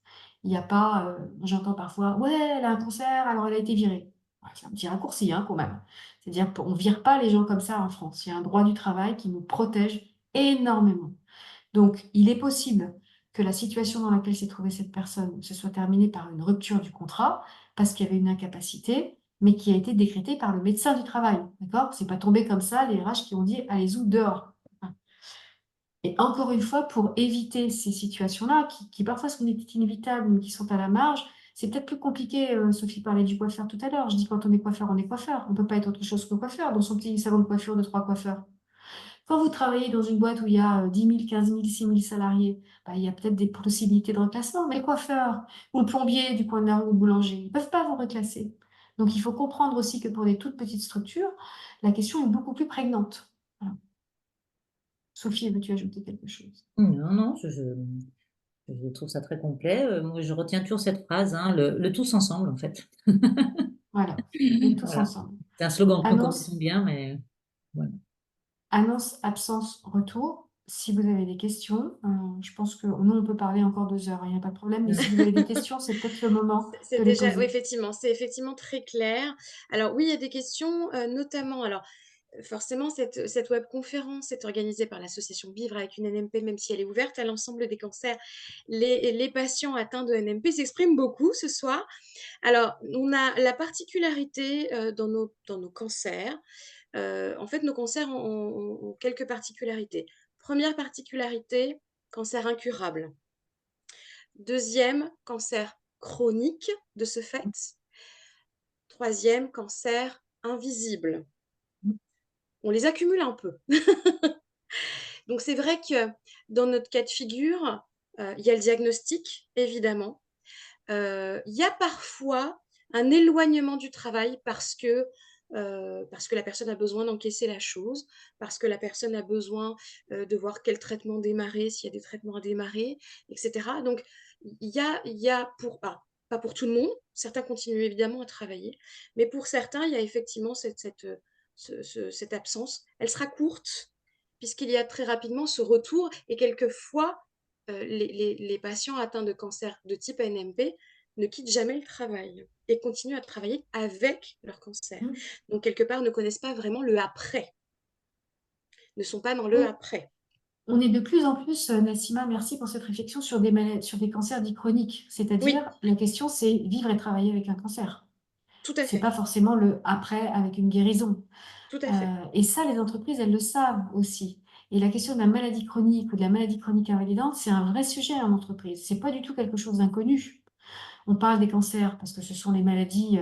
Il n'y a pas, j'entends parfois, ouais, elle a un cancer, alors elle a été virée. Ouais, c'est un petit raccourci, hein, quand même. C'est-à-dire qu'on ne vire pas les gens comme ça en France. Il y a un droit du travail qui nous protège énormément. Donc, il est possible que la situation dans laquelle s'est trouvée cette personne se soit terminée par une rupture du contrat parce qu'il y avait une incapacité, mais qui a été décrétée par le médecin du travail. D'accord? C'est pas tombé comme ça, les RH qui ont dit allez-y dehors. Et encore une fois, pour éviter ces situations-là, qui parfois sont inévitables, mais qui sont à la marge, c'est peut-être plus compliqué. Sophie parlait du coiffeur tout à l'heure. Je dis quand on est coiffeur, on est coiffeur. On ne peut pas être autre chose que coiffeur dans son petit salon de coiffure de 3 coiffeurs. Quand vous travaillez dans une boîte où il y a 10 000, 15 000, 6 000 salariés, bah, il y a peut-être des possibilités de reclassement. Mais le coiffeur ou le plombier du coin de la rue ou le boulanger, ils ne peuvent pas vous reclasser. Donc, il faut comprendre aussi que pour des toutes petites structures, la question est beaucoup plus prégnante. Voilà. Sophie, veux-tu ajouter quelque chose? Non, non, je trouve ça très complet. Moi, je retiens toujours cette phrase, hein, le tous ensemble, en fait. Voilà, le tous Voilà. ensemble. C'est un slogan que nous connaissons Annonce, bien, mais voilà. annonce, absence, retour. Si vous avez des questions, je pense que nous, on peut parler encore 2 heures, il n'y a pas de problème. Mais si vous avez des questions, c'est peut-être le moment C'est de les déjà, oui, poser. effectivement, c'est effectivement très clair. Alors oui, il y a des questions, notamment, alors forcément, cette webconférence est organisée par l'association Vivre avec une NMP, même si elle est ouverte à l'ensemble des cancers. Les patients atteints de NMP s'expriment beaucoup ce soir. Alors, on a la particularité dans nos cancers. En fait, nos cancers ont quelques particularités. Première particularité, cancer incurable. Deuxième, cancer chronique de ce fait. Troisième, cancer invisible. On les accumule un peu. Donc, c'est vrai que dans notre cas de figure, il y a le diagnostic, évidemment. Il y a parfois un éloignement du travail parce que la personne a besoin d'encaisser la chose, parce que la personne a besoin de voir quel traitement démarrer, s'il y a des traitements à démarrer, etc. Donc, il y a pas pour tout le monde, certains continuent évidemment à travailler, mais pour certains, il y a effectivement cette absence. Elle sera courte, puisqu'il y a très rapidement ce retour, et quelquefois, les patients atteints de cancer de type NMP ne quittent jamais le travail et continuent à travailler avec leur cancer. Mm. Donc, quelque part, ne connaissent pas vraiment le après, ne sont pas dans le Oui. après. On est de plus en plus, Nassima, merci pour cette réflexion sur des maladies, sur des cancers dits chroniques. Oui, C'est-à-dire, la question, c'est vivre et travailler avec un cancer. tout à C'est fait, pas forcément le après avec une guérison. tout à fait. Et ça, les entreprises, elles le savent aussi. Et la question de la maladie chronique ou de la maladie chronique invalidante, c'est un vrai sujet en entreprise. C'est pas du tout quelque chose d'inconnu. On parle des cancers parce que ce sont les maladies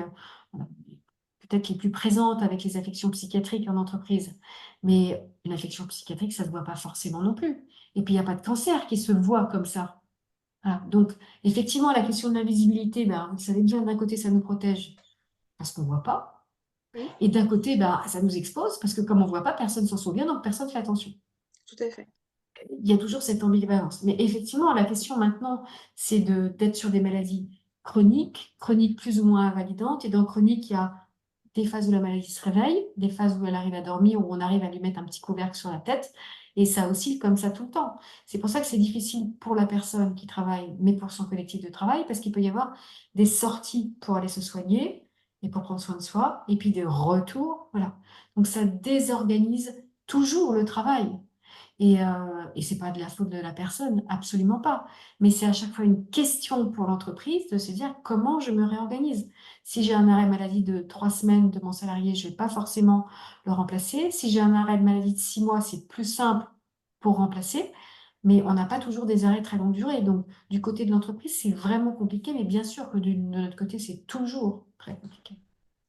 peut-être les plus présentes avec les affections psychiatriques en entreprise. Mais une affection psychiatrique, ça ne se voit pas forcément non plus. Et puis, il n'y a pas de cancer qui se voit comme ça. Voilà. Donc, effectivement, la question de l'invisibilité, ben, vous savez bien, d'un côté, ça nous protège parce qu'on ne voit pas. Oui, Et d'un côté, ben, ça nous expose parce que comme on ne voit pas, personne ne s'en souvient, donc personne ne fait attention. tout à fait. Il y a toujours cette ambivalence. Mais effectivement, la question maintenant, c'est d'être sur des maladies chroniques, chroniques plus ou moins invalidantes. Et dans chronique, il y a des phases où la maladie se réveille, des phases où elle arrive à dormir, où on arrive à lui mettre un petit couvercle sur la tête. Et ça oscille comme ça tout le temps. C'est pour ça que c'est difficile pour la personne qui travaille, mais pour son collectif de travail, parce qu'il peut y avoir des sorties pour aller se soigner et pour prendre soin de soi, et puis des retours. Voilà. Donc ça désorganise toujours le travail. Et c'est pas de la faute de la personne, absolument pas. Mais c'est à chaque fois une question pour l'entreprise de se dire comment je me réorganise. Si j'ai un arrêt maladie de 3 semaines de mon salarié, je vais pas forcément le remplacer. Si j'ai un arrêt de maladie de 6 mois, c'est plus simple pour remplacer. Mais on n'a pas toujours des arrêts très longue durée. Donc, du côté de l'entreprise, c'est vraiment compliqué. Mais bien sûr que de notre côté, c'est toujours très compliqué.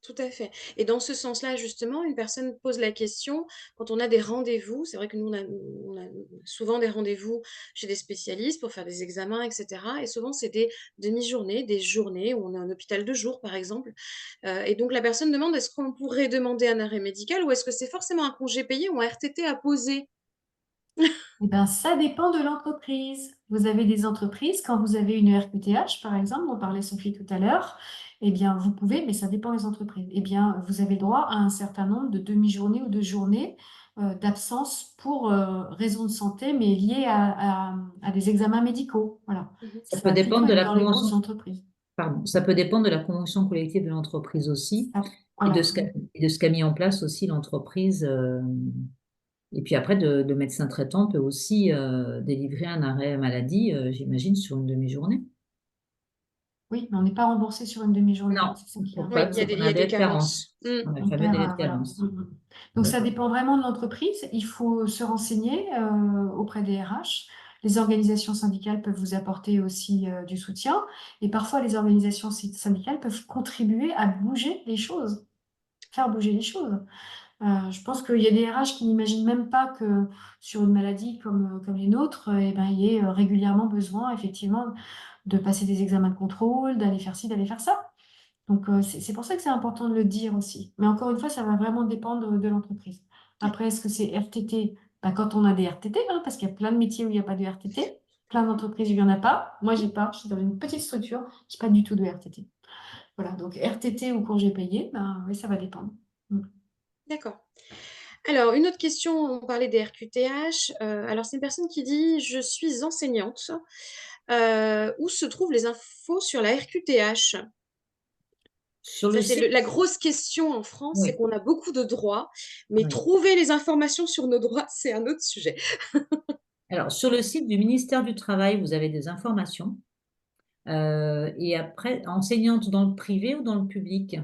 Tout à fait. Et dans ce sens-là, justement, une personne pose la question, quand on a des rendez-vous, c'est vrai que nous, on a souvent des rendez-vous chez des spécialistes pour faire des examens, etc. Et souvent, c'est des demi-journées, des journées où on est en hôpital de jour, par exemple. Et donc, la personne demande, est-ce qu'on pourrait demander un arrêt médical ou est-ce que c'est forcément un congé payé ou un RTT à poser? Eh bien, ça dépend de l'entreprise. Vous avez des entreprises, quand vous avez une RQTH, par exemple, dont parlait Sophie tout à l'heure, eh bien, vous pouvez, mais ça dépend des entreprises, eh bien, vous avez droit à un certain nombre de demi-journées ou de journées d'absence pour raison de santé, mais liées à des examens médicaux. Voilà. Mhm. Ça peut Ça a plutôt dépendre de être la dans les grosses convention, entreprises. pardon, ça peut dépendre de la convention collective de l'entreprise aussi Ah, et de voilà. ce qu'a mis en place aussi l'entreprise. Et puis après, le médecin traitant peut aussi délivrer un arrêt maladie, j'imagine, sur une demi-journée. Oui, mais on n'est pas remboursé sur une demi-journée. Non, C'est ça qui est un Oui, peu. il c'est qu'on y a a des des carences. carences. On a le On fameux perd, délai de voilà. carence. Donc, ça D'accord. dépend vraiment de l'entreprise. Il faut se renseigner auprès des RH. Les organisations syndicales peuvent vous apporter aussi du soutien. Et parfois, les organisations syndicales peuvent contribuer à bouger les choses, faire bouger les choses. Je pense qu'il y a des RH qui n'imaginent même pas que sur une maladie comme les nôtres, eh ben, il y ait régulièrement besoin, effectivement, de passer des examens de contrôle, d'aller faire ci, d'aller faire ça. Donc, c'est pour ça que c'est important de le dire aussi. Mais encore une fois, ça va vraiment dépendre de l'entreprise. Après, est-ce que c'est RTT? Bah, quand on a des RTT, hein, parce qu'il y a plein de métiers où il n'y a pas de RTT, plein d'entreprises où il n'y en a pas. Moi, j'ai pas. Je suis dans une petite structure qui n'a pas du tout de RTT. Voilà, donc RTT ou congé payé, ben, oui, ça va dépendre. Mm. D'accord. Alors, une autre question, on parlait des RQTH. Alors, c'est une personne qui dit, je suis enseignante. Où se trouvent les infos sur la RQTH? Sur le Ça, c'est site, la grosse question en France, c'est oui, qu'on a beaucoup de droits, mais oui. trouver les informations sur nos droits, c'est un autre sujet. Alors, sur le site du ministère du Travail, vous avez des informations. Et après, enseignante dans le privé ou dans le public?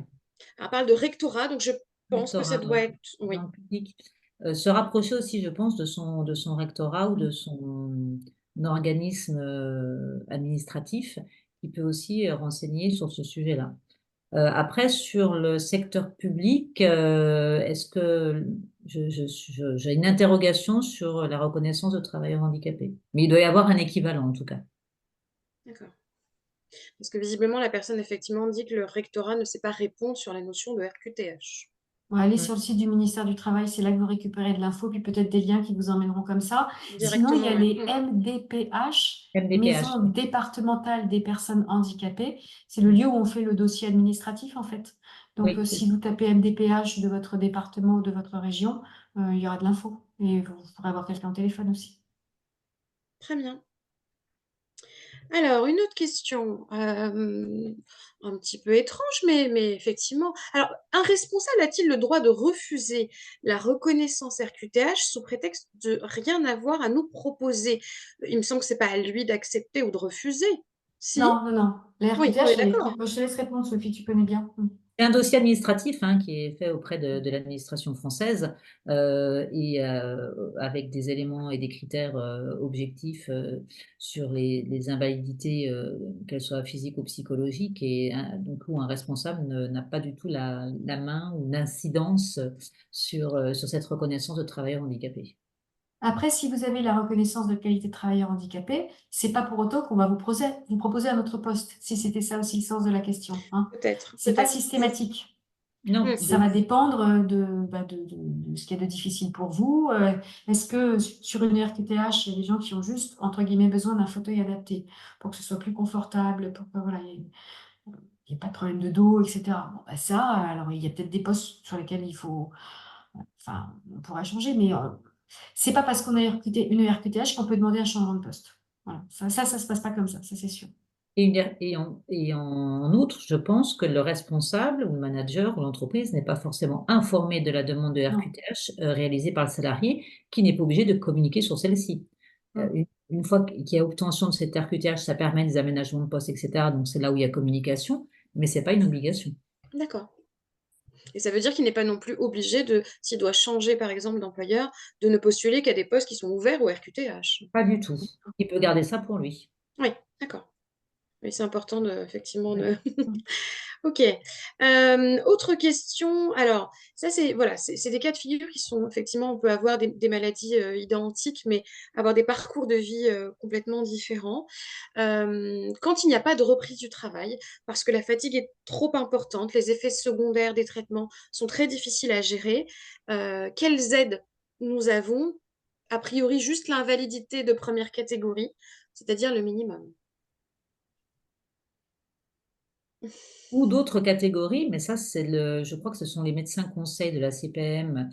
On parle de rectorat, donc je pense que ça Rectorat, doit oui. être... Dans Oui. le public. Se rapprocher aussi, je pense, de son rectorat ou de son organisme administratif qui peut aussi renseigner sur ce sujet-là. Après, sur le secteur public, est-ce que j'ai une interrogation sur la reconnaissance de travailleurs handicapés? Mais il doit y avoir un équivalent en tout cas. D'accord. Parce que visiblement, la personne effectivement dit que le rectorat ne sait pas répondre sur la notion de RQTH. Bon, allez Mm. sur le site du ministère du Travail, c'est là que vous récupérez de l'info, puis peut-être des liens qui vous emmèneront comme ça. Sinon, il y Directement, a ouais. les MDPH, MDPH. Maison départementale des personnes handicapées. C'est le lieu où on fait le dossier administratif, en fait. Donc, Oui, si vous tapez MDPH de votre département ou de votre région, il y aura de l'info. Et vous pourrez avoir quelqu'un au téléphone aussi. Très bien. Alors, une autre question, un petit peu étrange, mais effectivement. Alors, un responsable a-t-il le droit de refuser la reconnaissance RQTH sous prétexte de rien avoir à nous proposer? Il me semble que c'est pas à lui d'accepter ou de refuser. Si? Non, non, non. La Oui, on RQTH, est d'accord. je te laisse répondre, Sophie, tu connais bien. C'est un dossier administratif qui est fait auprès de l'administration française et avec des éléments et des critères objectifs sur les invalidités, qu'elles soient physiques ou psychologiques, et donc où un responsable n'a pas du tout la main ou l'incidence sur cette reconnaissance de travailleurs handicapés. Après, si vous avez la reconnaissance de qualité de travailleur handicapé, c'est pas pour autant qu'on va vous proposer un autre poste, si c'était ça aussi le sens de la question, hein. Peut-être, C'est pas peut-être. systématique. Non, Mm. Ça va dépendre de ce qu'il y a de difficile pour vous. Est-ce que sur une RQTH, il y a des gens qui ont juste, entre guillemets, besoin d'un fauteuil adapté pour que ce soit plus confortable, pour que voilà, il n'y ait pas de problème de dos, etc. Bon, bah ça, alors il y a peut-être des postes sur lesquels il faut, enfin, on pourra changer, mais c'est pas parce qu'on a une RQTH qu'on peut demander un changement de poste. Voilà. Ça se passe pas comme ça c'est sûr. Et en outre, je pense que le responsable ou le manager ou l'entreprise n'est pas forcément informé de la demande de Non. RQTH réalisée par le salarié, qui n'est pas obligé de communiquer sur celle-ci. Une fois qu'il y a obtention de cette RQTH, ça permet des aménagements de poste, etc. Donc c'est là où il y a communication, mais c'est pas une obligation. D'accord. Et ça veut dire qu'il n'est pas non plus obligé de, s'il doit changer par exemple d'employeur, de ne postuler qu'à des postes qui sont ouverts au RQTH. Pas du tout. Il peut garder ça pour lui. Oui, d'accord. Oui, c'est important de, effectivement, Oui. de... Ok. Autre question. Alors, ça, c'est voilà, c'est des cas de figure qui sont effectivement, on peut avoir des maladies identiques, mais avoir des parcours de vie complètement différents. Quand il n'y a pas de reprise du travail, parce que la fatigue est trop importante, les effets secondaires des traitements sont très difficiles à gérer, quelles aides nous avons? A priori, juste l'invalidité de première catégorie, c'est-à-dire le minimum. Ou d'autres catégories, mais ça, je crois que ce sont les médecins conseils de la CPM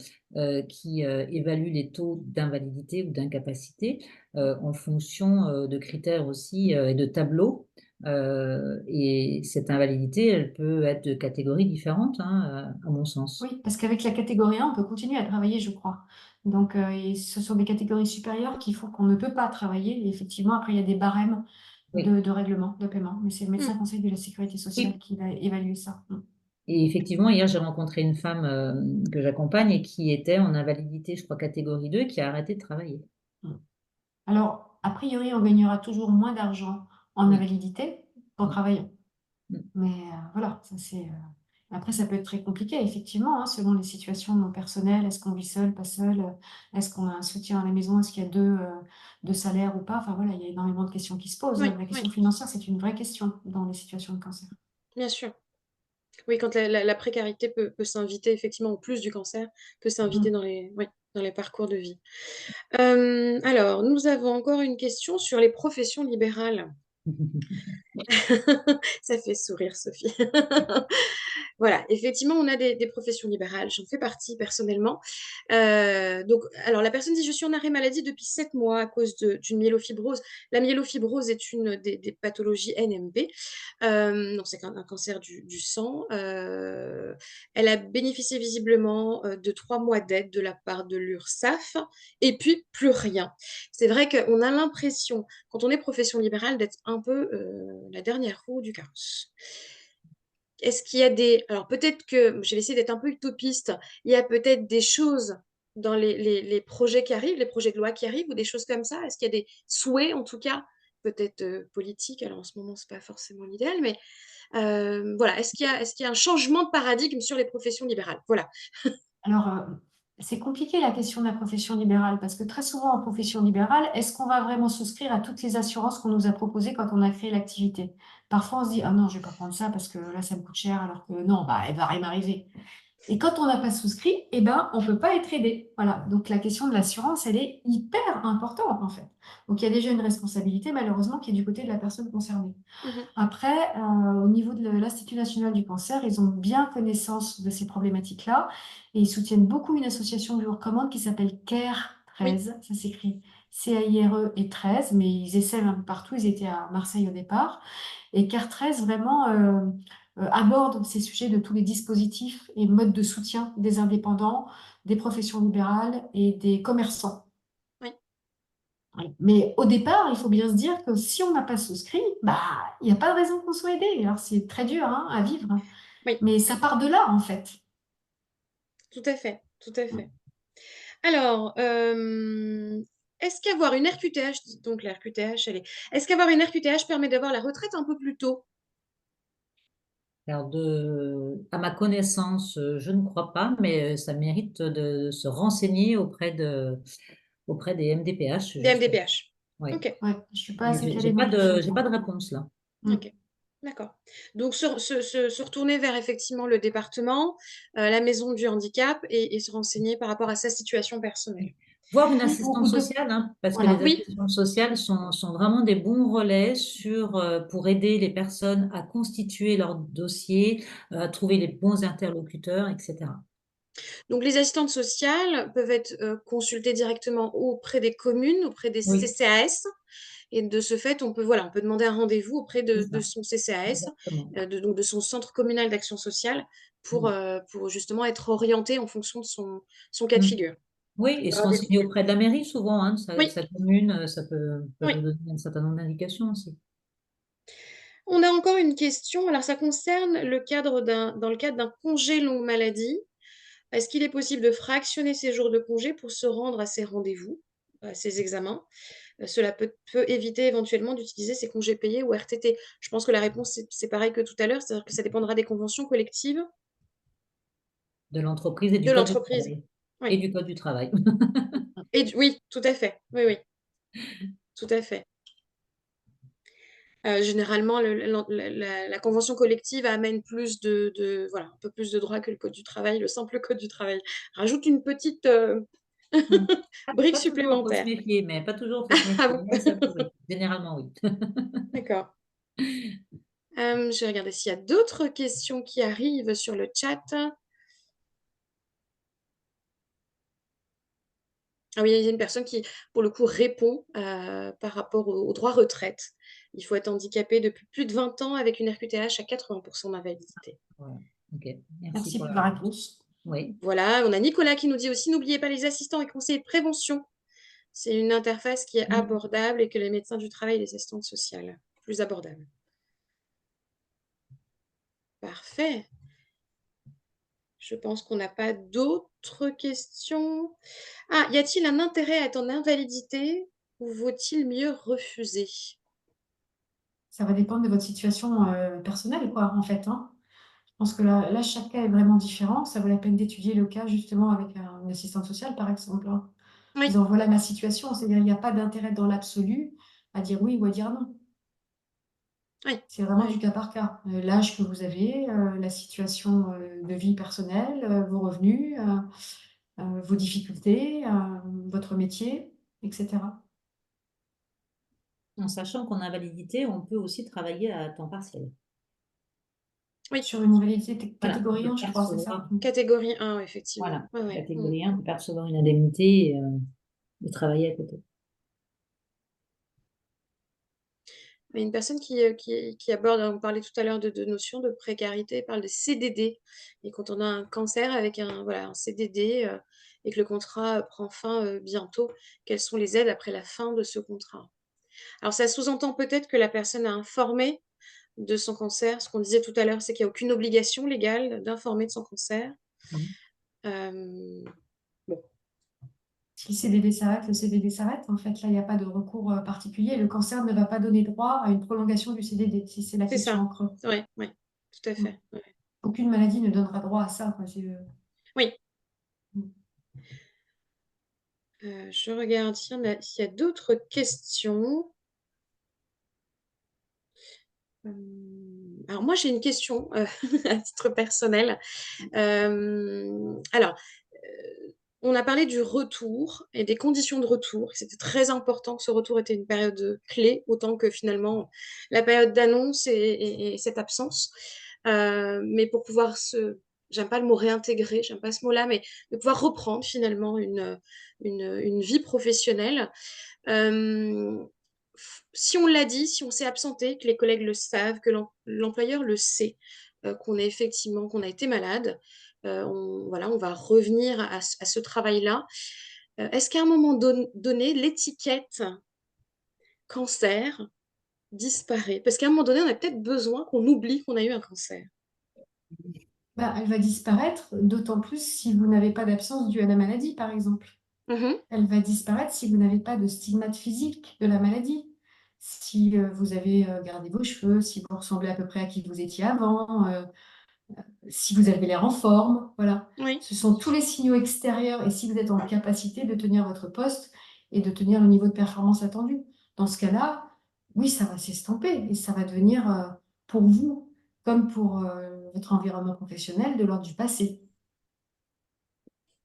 qui évaluent les taux d'invalidité ou d'incapacité en fonction de critères aussi et de tableaux. Et cette invalidité, elle peut être de catégories différentes, à mon sens. Oui, parce qu'avec la catégorie 1, on peut continuer à travailler, je crois. Donc, et ce sont des catégories supérieures qui font qu'on ne peut pas travailler. Et effectivement, après, il y a des barèmes Oui. de règlement de paiement. Mais c'est le médecin Hmm. conseil de la sécurité sociale Oui. qui va évaluer ça. Et effectivement, hier, j'ai rencontré une femme que j'accompagne et qui était en invalidité, je crois, catégorie 2, et qui a arrêté de travailler. Mm. Alors, a priori, on gagnera toujours moins d'argent en Oui. invalidité qu'en Mm. travaillant. Mm. Mais voilà, ça c'est. Après, ça peut être très compliqué, effectivement, hein, selon les situations personnelles. Est-ce qu'on vit seul, pas seul? Est-ce qu'on a un soutien à la maison? Est-ce qu'il y a deux salaires ou pas? Enfin voilà, il y a énormément de questions qui se posent. Oui, La oui, question financière, c'est une vraie question dans les situations de cancer. bien sûr. Oui, quand la précarité peut s'inviter, effectivement, en plus du cancer, peut s'inviter Mm. oui, dans les parcours de vie. Alors, nous avons encore une question sur les professions libérales. Ça fait sourire, Sophie. Voilà, effectivement, on a des professions libérales. J'en fais partie personnellement. Donc, alors, la personne dit, je suis en arrêt maladie depuis 7 mois à cause d'une myélofibrose. La myélofibrose est une des pathologies NMP. Donc, c'est un cancer du sang. Elle a bénéficié visiblement de 3 mois d'aide de la part de l'URSSAF et puis plus rien. C'est vrai qu'on a l'impression, quand on est profession libérale, d'être un peu la dernière roue du carrosse. Est-ce qu'il y a des... Alors peut-être que, je vais essayer d'être un peu utopiste, il y a peut-être des choses dans les projets qui arrivent, les projets de loi qui arrivent ou des choses comme ça? Est-ce qu'il y a des souhaits, en tout cas, peut-être politiques? Alors en ce moment, c'est pas forcément l'idéal, mais voilà, est-ce qu'il y a un changement de paradigme sur les professions libérales? Voilà. Alors, c'est compliqué la question de la profession libérale parce que très souvent en profession libérale, est-ce qu'on va vraiment souscrire à toutes les assurances qu'on nous a proposées quand on a créé l'activité? Parfois, on se dit, ah non, je vais pas prendre ça parce que là, ça me coûte cher, alors que non, bah, elle va rien m'arriver. Et quand on n'a pas souscrit, eh ben, on peut pas être aidé. Voilà. Donc, la question de l'assurance, elle est hyper importante, en fait. Donc, il y a déjà une responsabilité, malheureusement, qui est du côté de la personne concernée. Mhm. Après, au niveau de l'Institut national du cancer, ils ont bien connaissance de ces problématiques-là et ils soutiennent beaucoup une association que je vous recommande qui s'appelle CARE Oui, 13. Ça s'écrit CAIRE et 13, mais ils essaient même partout. Ils étaient à Marseille au départ. Et CARE 13 vraiment aborde ces sujets de tous les dispositifs et modes de soutien des indépendants, des professions libérales et des commerçants. oui, Ouais. Mais au départ, il faut bien se dire que si on n'a pas souscrit, bah, il n'y a pas de raison qu'on soit aidé. Alors, c'est très dur hein, à vivre, oui, mais ça part de là, en fait. tout à fait, tout à fait. Alors, est-ce qu'avoir une RQTH, donc la RQTH, est-ce qu'avoir une RQTH permet d'avoir la retraite un peu plus tôt? Alors, à ma connaissance, je ne crois pas, mais ça mérite de se renseigner auprès des MDPH, Des justement. MDPH. Oui. Ok, Ouais, je suis pas Mais assez calée non plus sur le j'ai pas point. de réponse là. Mm. ok, d'accord. Donc, se retourner vers effectivement le département, la maison du handicap et se renseigner par rapport à sa situation personnelle. Voir une Oui, assistante ou de... sociale, hein, parce que Voilà. les Oui, assistantes sociales sont vraiment des bons relais pour aider les personnes à constituer leur dossier, à trouver les bons interlocuteurs, etc. donc les assistantes sociales peuvent être consultées directement auprès des communes, auprès des Oui, CCAS. Et de ce fait, voilà, on peut demander un rendez-vous auprès c'est de ça, son CCAS, exactement. donc de son centre communal d'action sociale, Mm. pour justement être orienté en fonction de son cas de Mm. figure. Oui, et Il y se aura des- renseigner auprès de la mairie souvent, hein, de Oui, sa commune, ça peut oui. vous donner un certain nombre d'indications aussi. On a encore une question. Alors, ça concerne dans le cadre d'un congé longue maladie. Est-ce qu'il est possible de fractionner ces jours de congé pour se rendre à ces rendez-vous, à ces examens? Cela peut éviter éventuellement d'utiliser ces congés payés ou RTT. Je pense que la réponse, c'est pareil que tout à l'heure, c'est-à-dire que ça dépendra des conventions collectives De l'entreprise et de du code du l'entreprise. travail. Oui. Et du code du travail. Oui, tout à fait. Oui, oui, tout à fait. Généralement, la convention collective amène voilà, un peu plus de droits que le code du travail. Le simple code du travail rajoute une petite Mm. brique Pas toujours, il faut se supplémentaire. méfier, mais pas toujours, il faut se Ah méfier. bon? Mais ça peut, oui. Généralement, oui. D'accord. Je vais regarder s'il y a d'autres questions qui arrivent sur le chat. Ah oui, il y a une personne qui, pour le coup, répond par rapport au droit retraite. Il faut être handicapé depuis plus de 20 ans avec une RQTH à 80% d'invalidité. Voilà. Ok, merci Merci pour pour la la réponse. réponse. Oui. Voilà, on a Nicolas qui nous dit aussi, n'oubliez pas les assistants et conseillers de prévention. C'est une interface qui est Mm. abordable et que les médecins du travail et les assistantes sociales. Plus abordable. Parfait. Je pense qu'on n'a pas d'autres questions. Ah, y a-t-il un intérêt à être en invalidité ou vaut-il mieux refuser? Ça va dépendre de votre situation personnelle, quoi, en fait, hein. Je pense que là, chaque cas est vraiment différent. Ça vaut la peine d'étudier le cas justement avec une assistante sociale, par exemple, hein. Oui, Disant, voilà ma situation. C'est-à-dire, il n'y a pas d'intérêt dans l'absolu à dire oui ou à dire non. oui, C'est vraiment du oui. cas par cas. L'âge que vous avez, la situation de vie personnelle, vos revenus, vos difficultés, votre métier, etc. En sachant qu'en invalidité, on peut aussi travailler à temps partiel. Oui, Sur une invalidité Voilà, on catégorie peut 1, je crois, c'est ça? percevoir, catégorie 1, effectivement. voilà, Ouais, ouais. Mm. catégorie 1, on peut percevoir une indemnité et travailler à côté. Mais une personne qui aborde, on parlait tout à l'heure de notions de précarité, parle de CDD. Et quand on a un cancer avec voilà, un CDD et que le contrat prend fin bientôt, quelles sont les aides après la fin de ce contrat? Alors, ça sous-entend peut-être que la personne a informé de son cancer. Ce qu'on disait tout à l'heure, c'est qu'il n'y a aucune obligation légale d'informer de son cancer. Mhm. Euh, bon. Si le CDD s'arrête, le CDD s'arrête. En fait, là, il n'y a pas de recours particulier. Le cancer ne va pas donner droit à une prolongation du CDD, si c'est la C'est question ça. en creux. Ouais, ouais, tout à Mm. fait. Ouais. Aucune maladie ne donnera droit à ça, quoi. Oui, Mm. je regarde s'il y a d'autres questions. Alors moi, j'ai une question à titre personnel. Alors, on a parlé du retour et des conditions de retour. C'était très important que ce retour était une période clé, autant que finalement la période d'annonce et cette absence. Mais pour pouvoir j'aime pas le mot réintégrer, j'aime pas ce mot-là, mais de pouvoir reprendre finalement une vie professionnelle. Euh, Si on l'a dit, si on s'est absenté, que les collègues le savent, que l'employeur le sait, qu'on a été malade, voilà, on va revenir à ce travail-là. Est-ce qu'à un moment donné, l'étiquette cancer disparaît? Parce qu'à un moment donné, on a peut-être besoin qu'on oublie qu'on a eu un cancer. Bah, elle va disparaître, d'autant plus si vous n'avez pas d'absence due à la maladie, par exemple. Mhm. Elle va disparaître si vous n'avez pas de stigmate physique de la maladie. Si vous avez gardé vos cheveux, si vous ressemblez à peu près à qui vous étiez avant, si vous avez l'air en forme, voilà. Oui, Ce sont tous les signaux extérieurs et si vous êtes en capacité de tenir votre poste et de tenir le niveau de performance attendu. Dans ce cas-là, oui, ça va s'estomper et ça va devenir pour vous, comme pour votre environnement professionnel, de l'ordre du passé.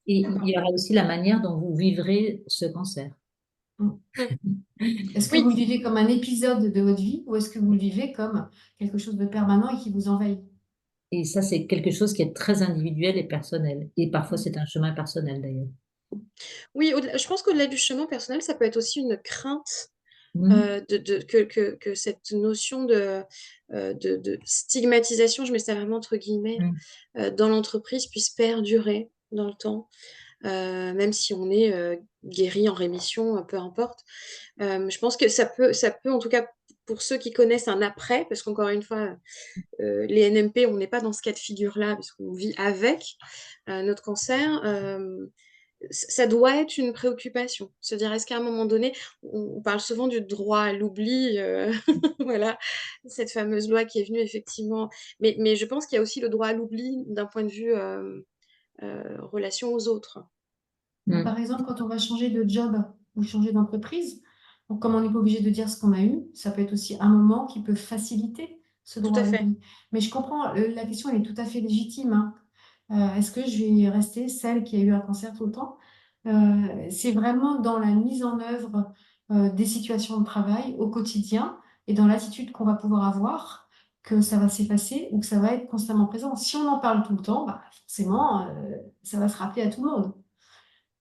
Et il y aura aussi la manière dont vous vivrez ce cancer. Mm. mm, Est-ce que vous oui, le vivez comme un épisode de votre vie ou est-ce que vous le vivez comme quelque chose de permanent et qui vous envahit? Et ça, c'est quelque chose qui est très individuel et personnel. Et parfois, c'est un chemin personnel d'ailleurs. oui. Je pense qu'au-delà du chemin personnel, ça peut être aussi une crainte Mhm. que cette notion de stigmatisation, je mets ça vraiment entre guillemets, Mhm. dans l'entreprise puisse perdurer dans le temps, même si on est guéri, en rémission, peu importe. Je pense que ça peut, en tout cas, pour ceux qui connaissent un après, parce qu'encore une fois, les NMP, on n'est pas dans ce cas de figure-là, parce qu'on vit avec notre cancer. Ça doit être une préoccupation. Se dire, est-ce qu'à un moment donné, on parle souvent du droit à l'oubli, voilà, cette fameuse loi qui est venue effectivement. Mais je pense qu'il y a aussi le droit à l'oubli d'un point de vue relation aux autres. Mhm. Par exemple, quand on va changer de job ou changer d'entreprise, donc comme on n'est pas obligé de dire ce qu'on a eu, ça peut être aussi un moment qui peut faciliter ce Tout droit à à fait. l'oubli. Mais je comprends, la question elle est tout à fait légitime, hein. Est-ce que je vais rester celle qui a eu un cancer tout le temps? C'est vraiment dans la mise en œuvre des situations de travail au quotidien et dans l'attitude qu'on va pouvoir avoir que ça va s'effacer ou que ça va être constamment présent. Si on en parle tout le temps, bah, forcément, ça va se rappeler à tout le monde.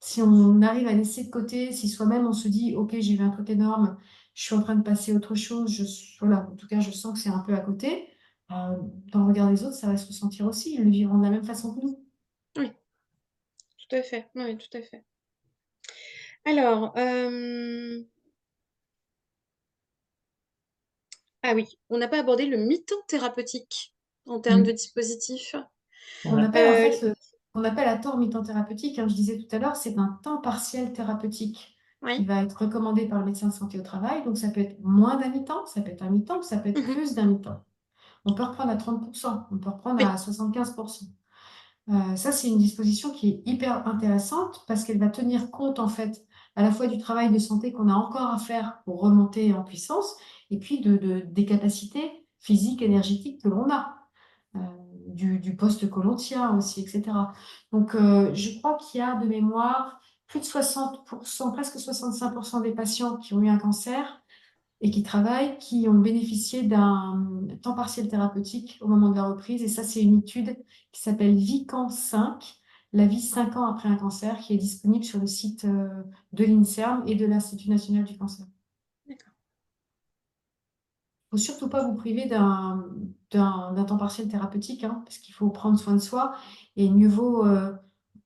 Si on arrive à laisser de côté, si soi-même on se dit, OK, j'ai vu un truc énorme, je suis en train de passer à autre chose, voilà, en tout cas, je sens que c'est un peu à côté, dans le regard des autres, ça va se ressentir aussi. Ils le vivront de la même façon que nous. Oui, tout à fait. Oui, tout à fait. Alors, ah oui, on n'a pas abordé le mi-temps thérapeutique en termes de Mhm. dispositif. On Voilà. appelle en fait, on appelle à tort mi-temps thérapeutique, hein, je disais tout à l'heure, c'est un temps partiel thérapeutique qui Oui. va être recommandé par le médecin de santé au travail. Donc, ça peut être moins d'un mi-temps, ça peut être un mi-temps, ça peut être Mhm. plus d'un mi-temps. On peut reprendre à 30%, on peut reprendre Oui. à 75%. Ça, c'est une disposition qui est hyper intéressante parce qu'elle va tenir compte en fait à la fois du travail de santé qu'on a encore à faire pour remonter en puissance et puis des capacités physiques, énergétiques que l'on a, euh, du poste que l'on tient aussi, etc. Donc, je crois qu'il y a de mémoire plus de 60%, presque 65% des patients qui ont eu un cancer et qui travaillent, qui ont bénéficié d'un temps partiel thérapeutique au moment de la reprise. Et ça, c'est une étude qui s'appelle VICAN 5, la vie 5 ans après un cancer, qui est disponible sur le site de l'INSERM et de l'Institut national du cancer. D'accord. Il ne faut surtout pas vous priver d'un temps partiel thérapeutique, hein, parce qu'il faut prendre soin de soi. Et mieux vaut...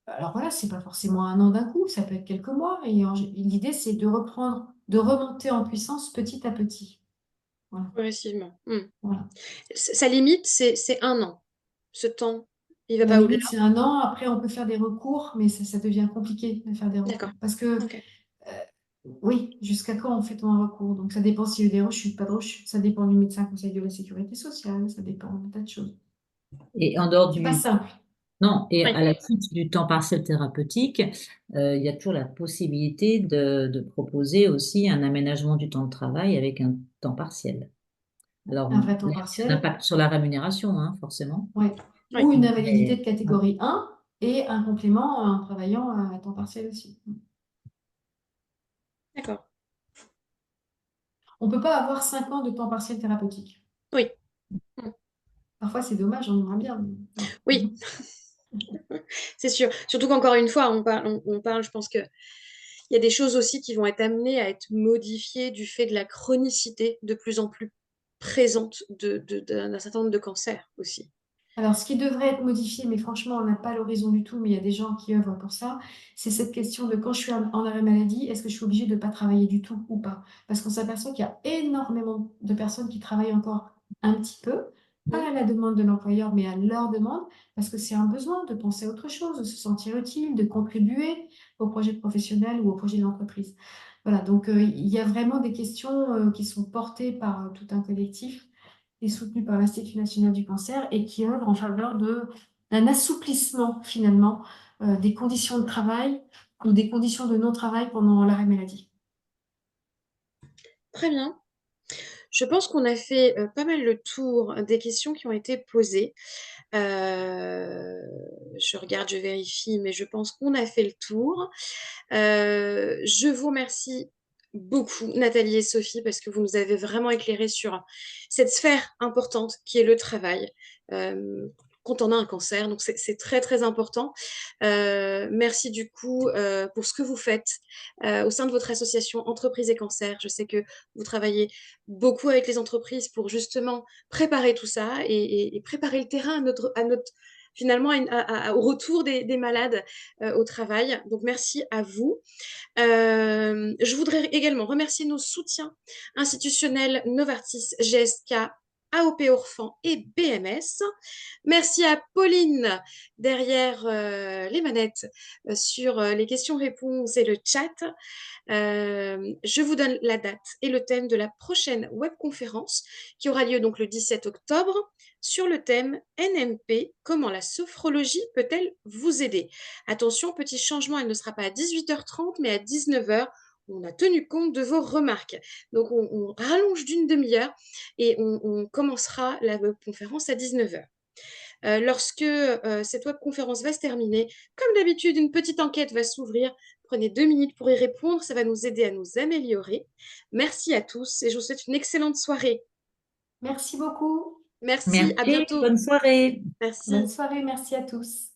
alors voilà, c'est pas forcément un an d'un coup, ça peut être quelques mois. Et l'idée, c'est de reprendre, de remonter en puissance petit à petit. Voilà. Progressivement. Voilà. Sa limite, c'est 1 an, ce temps Il va La pas au-delà? limite, c'est 1 an. Après, on peut faire des recours, mais ça devient compliqué de faire des recours. D'accord. Parce que, Ok. oui, jusqu'à quand on fait-on un recours? Donc, ça dépend s'il y a eu des rechutes, pas de rechutes. Ça dépend du médecin conseil de la sécurité sociale. Ça dépend de tas de choses. Et en dehors C'est pas du simple. Non, et Oui. à la suite du temps partiel thérapeutique, il y a toujours la possibilité de proposer aussi un aménagement du temps de travail avec un temps partiel. Alors, Un vrai là, temps il y a un partiel. impact sur la rémunération, hein, forcément. Ouais. Oui. Ou une invalidité Mais, de catégorie 1 et un complément en travaillant à temps partiel aussi. D'accord. On peut pas avoir 5 ans de temps partiel thérapeutique. Oui. Mm. Parfois, c'est dommage, on aimerait bien. Oui, c'est sûr. Surtout qu'encore une fois, on parle, je pense que il y a des choses aussi qui vont être amenées à être modifiées du fait de la chronicité de plus en plus présente d'un certain nombre de cancers aussi. Alors, ce qui devrait être modifié, mais franchement, on n'a pas l'horizon du tout, mais il y a des gens qui œuvrent pour ça, c'est cette question de quand je suis en arrêt maladie, est-ce que je suis obligée de ne pas travailler du tout ou pas? Parce qu'on s'aperçoit qu'il y a énormément de personnes qui travaillent encore un petit peu, pas à la demande de l'employeur, mais à leur demande, parce que c'est un besoin de penser à autre chose, de se sentir utile, de contribuer au projet professionnel ou au projet de l'entreprise. Voilà, donc il y a vraiment des questions qui sont portées par tout un collectif et soutenu par l'Institut national du cancer et qui œuvre en faveur d'un assouplissement finalement des conditions de travail ou des conditions de non-travail pendant l'arrêt maladie. Très bien. Je pense qu'on a fait pas mal le tour des questions qui ont été posées. Je regarde, je vérifie, mais je pense qu'on a fait le tour. Je vous remercie beaucoup, Nathalie et Sophie, parce que vous nous avez vraiment éclairé sur cette sphère importante qui est le travail. Euh, quand on a un cancer, donc c'est très très important. Merci du coup pour ce que vous faites au sein de votre association Entreprises et Cancer. Je sais que vous travaillez beaucoup avec les entreprises pour justement préparer tout ça et préparer le terrain à notre finalement au retour des malades au travail. Donc merci à vous. Je voudrais également remercier nos soutiens institutionnels Novartis, GSK, AOP Orphan et BMS. Merci à Pauline derrière les manettes sur les questions-réponses et le chat. Je vous donne la date et le thème de la prochaine webconférence qui aura lieu donc le 17 octobre sur le thème NMP, comment la sophrologie peut-elle vous aider? Attention, petit changement, elle ne sera pas à 18h30 mais à 19h. On a tenu compte de vos remarques. Donc on rallonge d'une demi-heure et on commencera la webconférence à 19h. Lorsque cette webconférence va se terminer, comme d'habitude, une petite enquête va s'ouvrir. Prenez 2 minutes pour y répondre, ça va nous aider à nous améliorer. Merci à tous et je vous souhaite une excellente soirée. Merci beaucoup. Merci, à merci, bientôt. bonne soirée. Bonne Merci. soirée, merci à tous.